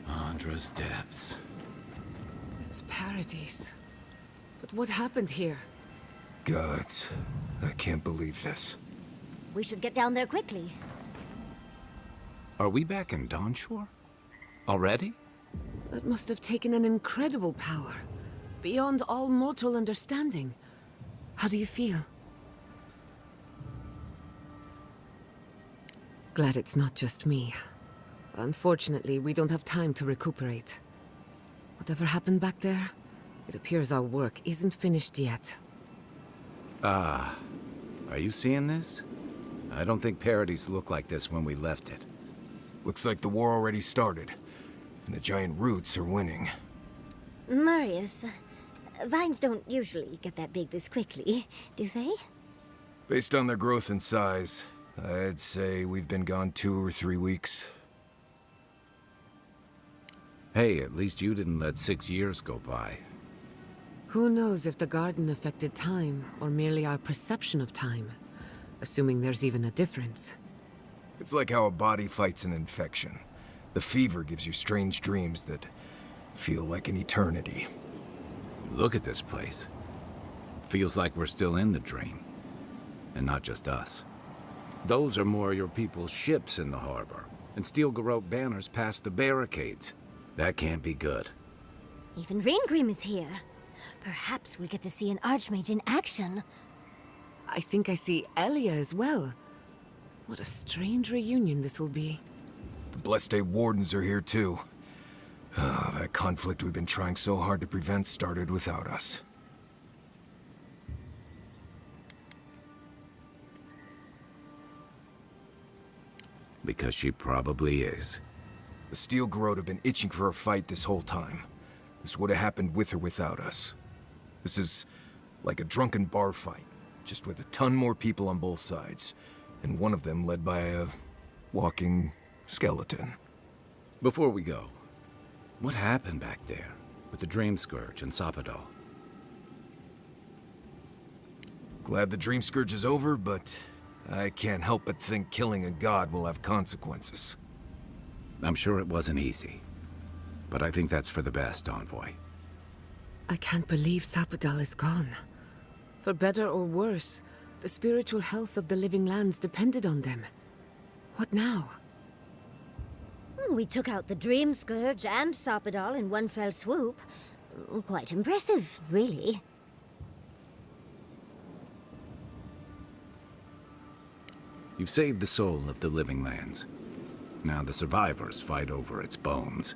Andra's depths. It's paradise. But what happened here? Gods, I can't believe this. We should get down there quickly. Are we back in Dawnshore? Already? That must have taken an incredible power. Beyond all mortal understanding. How do you feel? Glad it's not just me. Unfortunately, we don't have time to recuperate. Whatever happened back there, it appears our work isn't finished yet. Ah, are you seeing this? I don't think Paradise looked like this when we left it. Looks like the war already started, and the giant roots are winning. Marius, vines don't usually get that big this quickly, do they? Based on their growth and size, I'd say we've been gone 2 or 3 weeks. Hey, at least you didn't let 6 years go by. Who knows if the garden affected time, or merely our perception of time? Assuming there's even a difference. It's like how a body fights an infection. The fever gives you strange dreams that feel like an eternity. Look at this place. Feels like we're still in the dream. And not just us. Those are more your people's ships in the harbor, and steel garrote banners past the barricades. That can't be good. Even Reingrim is here. Perhaps we'll get to see an Archmage in action. I think I see Elia as well. What a strange reunion this will be. The Blessed Wardens are here too. That conflict we've been trying so hard to prevent started without us. Because she probably is. The Steel Garrote have been itching for a fight this whole time. This would have happened with or without us. This is like a drunken bar fight, just with a ton more people on both sides, and one of them led by a walking skeleton. Before we go, what happened back there with the Dream Scourge and Sapadal? Glad the Dream Scourge is over, but I can't help but think killing a god will have consequences. I'm sure it wasn't easy. But I think that's for the best, Envoy. I can't believe Sapadal is gone. For better or worse, the spiritual health of the living lands depended on them. What now? We took out the Dream Scourge and Sapadal in one fell swoop. Quite impressive, really. You've saved the soul of the living lands. Now the survivors fight over its bones.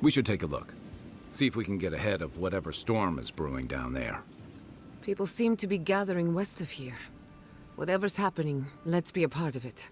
We should take a look. See if we can get ahead of whatever storm is brewing down there. People seem to be gathering west of here. Whatever's happening, let's be a part of it.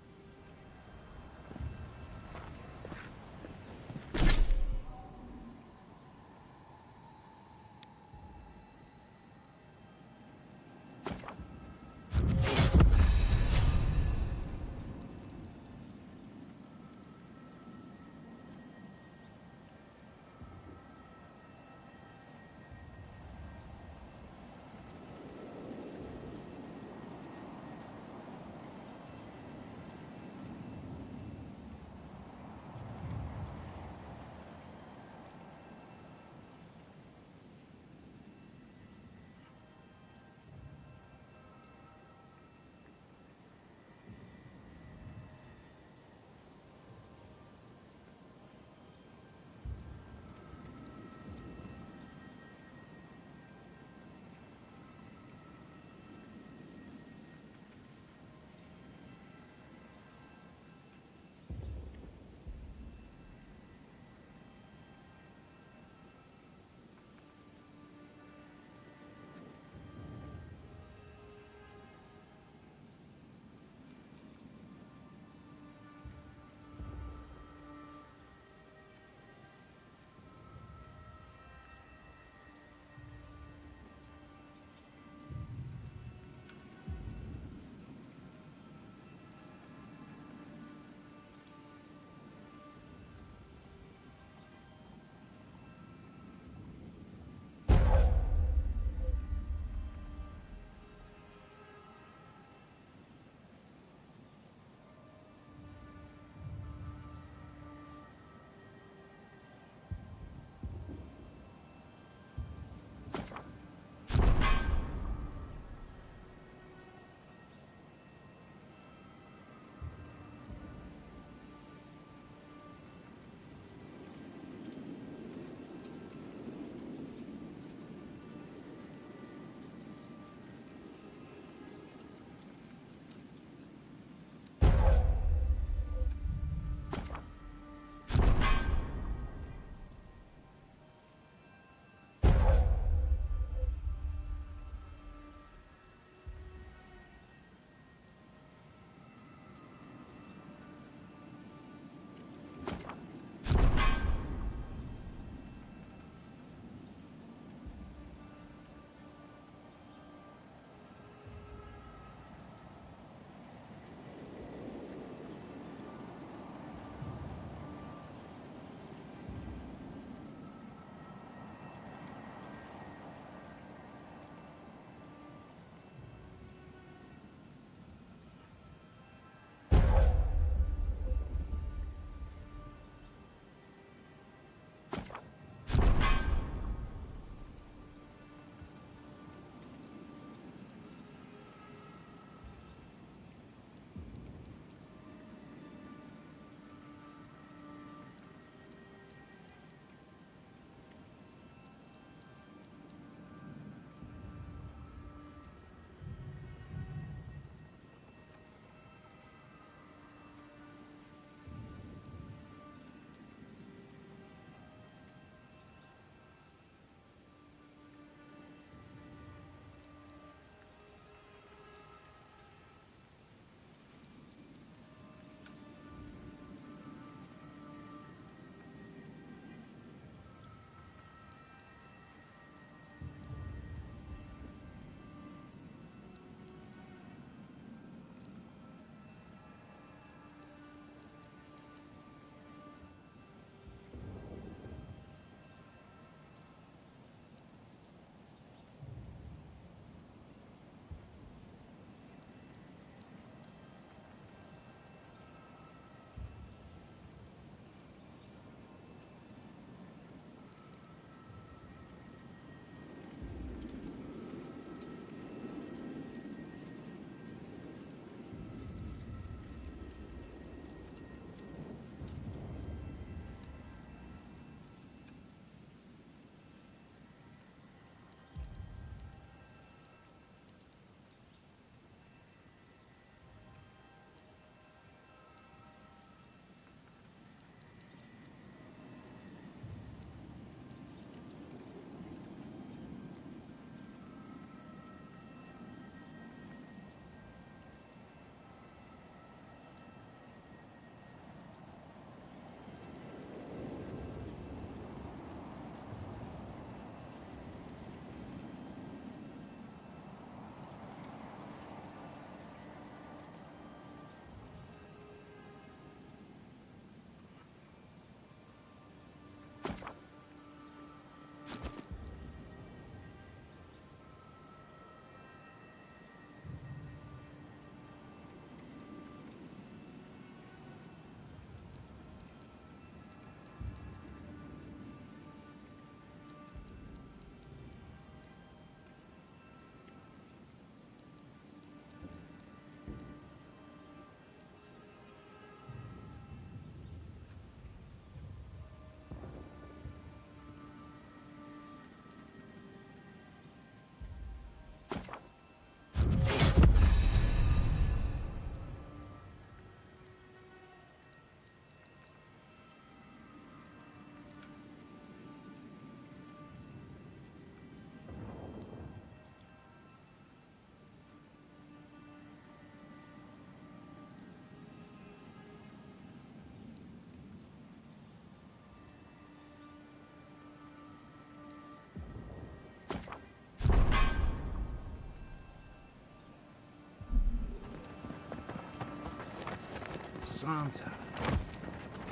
Sansa.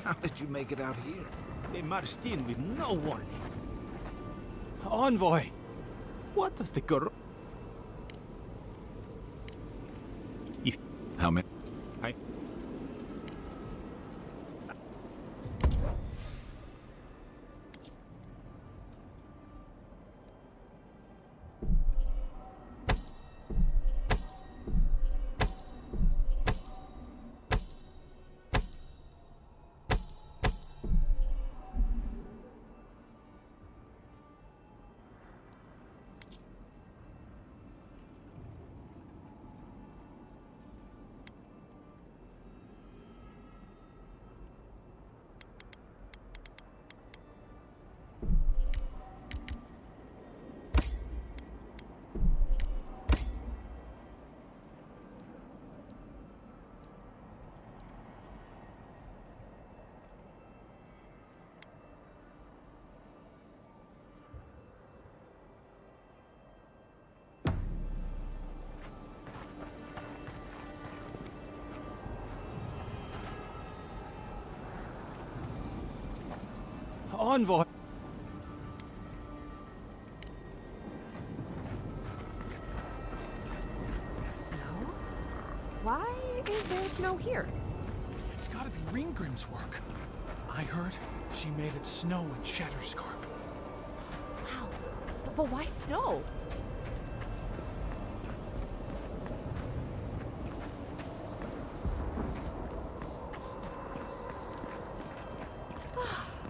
How did you make it out here? They marched in with no warning. Envoy! What does the How many? Envoy! Snow? Why is there snow here? It's gotta be Ringgrim's work. I heard she made it snow in Shatterscarp. Wow. But why snow?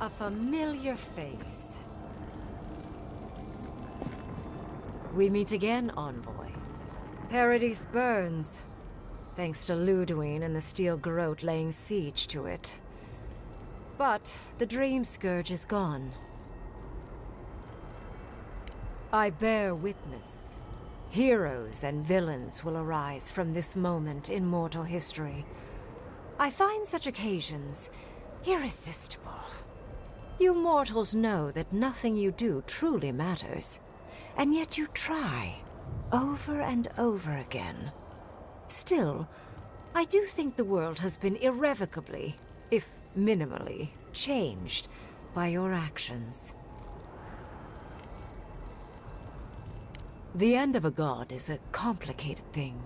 A familiar face. We meet again, Envoy. Paradise burns, thanks to Ludwine and the Steel Garrote laying siege to it. But the Dream Scourge is gone. I bear witness. Heroes and villains will arise from this moment in mortal history. I find such occasions irresistible. You mortals know that nothing you do truly matters, and yet you try, over and over again. Still, I do think the world has been irrevocably, if minimally, changed by your actions. The end of a god is a complicated thing.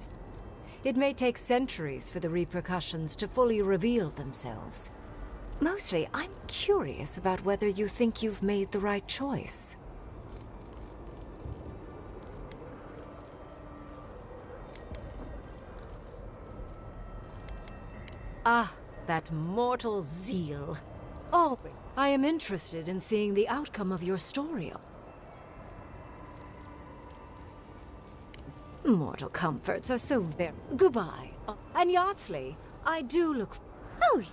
It may take centuries for the repercussions to fully reveal themselves. Mostly, I'm curious about whether you think you've made the right choice. Ah, that mortal zeal. Oh, I am interested in seeing the outcome of your story. Mortal comforts are so very... Goodbye. And Yardsley, I do look... Oh!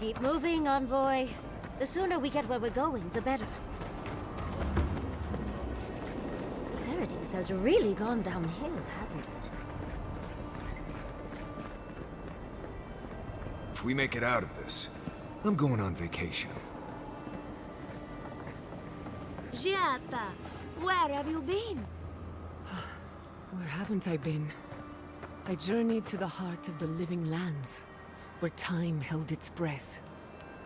Keep moving, Envoy. The sooner we get where we're going, the better. Paradise has really gone downhill, hasn't it? If we make it out of this, I'm going on vacation. Giata, where have you been? Where haven't I been? I journeyed to the heart of the living lands, where time held its breath,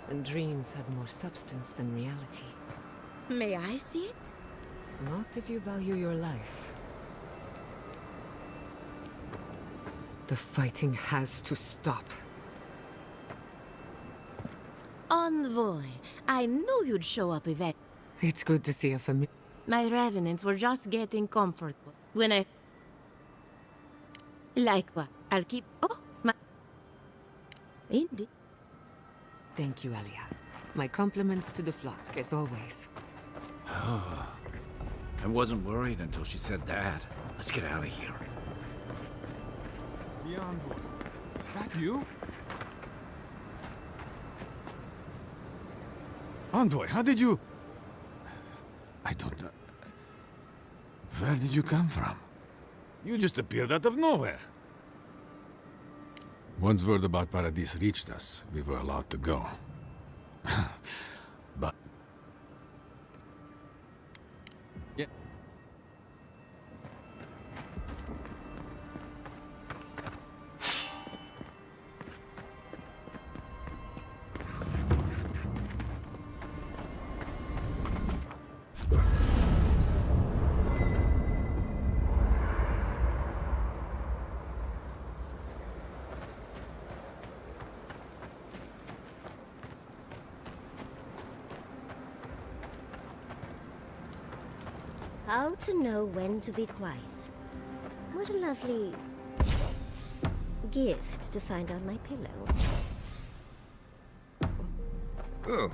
and dreams had more substance than reality. May I see it? Not if you value your life. The fighting has to stop. Envoy, I knew you'd show up eventually. It's good to see a familiar... My revenants were just getting comfortable when I... Like what? I'll keep... Oh, my... Indeed. Thank you, Alia. My compliments to the flock, as always. I wasn't worried until she said that. Let's get out of here. The Envoy. Is that you? Envoy, how did you... I don't know. Where did you come from? You just appeared out of nowhere. Once word about Paradise reached us, we were allowed to go. But... Yeah. How to know when to be quiet. What a lovely gift to find on my pillow. Oh.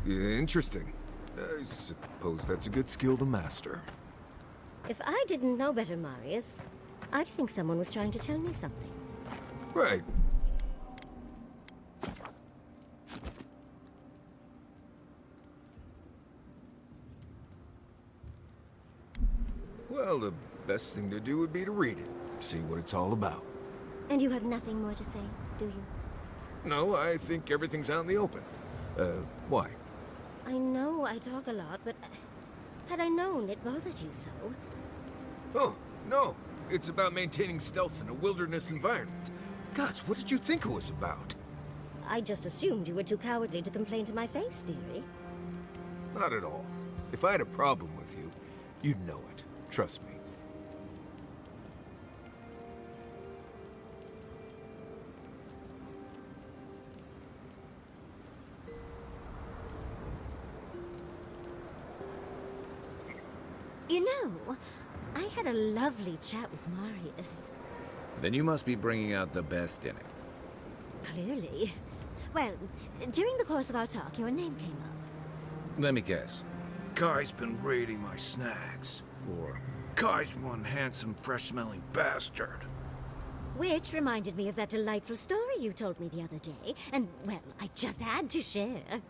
Interesting. I suppose that's a good skill to master. If I didn't know better, Marius, I'd think someone was trying to tell me something. Right. Well, the best thing to do would be to read it. See what it's all about. And you have nothing more to say, do you? No, I think everything's out in the open. Why? I know I talk a lot, but had I known it bothered you so... Oh, no. It's about maintaining stealth in a wilderness environment. Gods, what did you think it was about? I just assumed you were too cowardly to complain to my face, dearie. Not at all. If I had a problem with you, you'd know it. Trust me. You know, I had a lovely chat with Marius. Then you must be bringing out the best in it. Clearly. Well, during the course of our talk, your name came up. Let me guess. Kai's been raiding my snacks. Or, Kai's one handsome, fresh-smelling bastard. Which reminded me of that delightful story you told me the other day, and, well, I just had to share.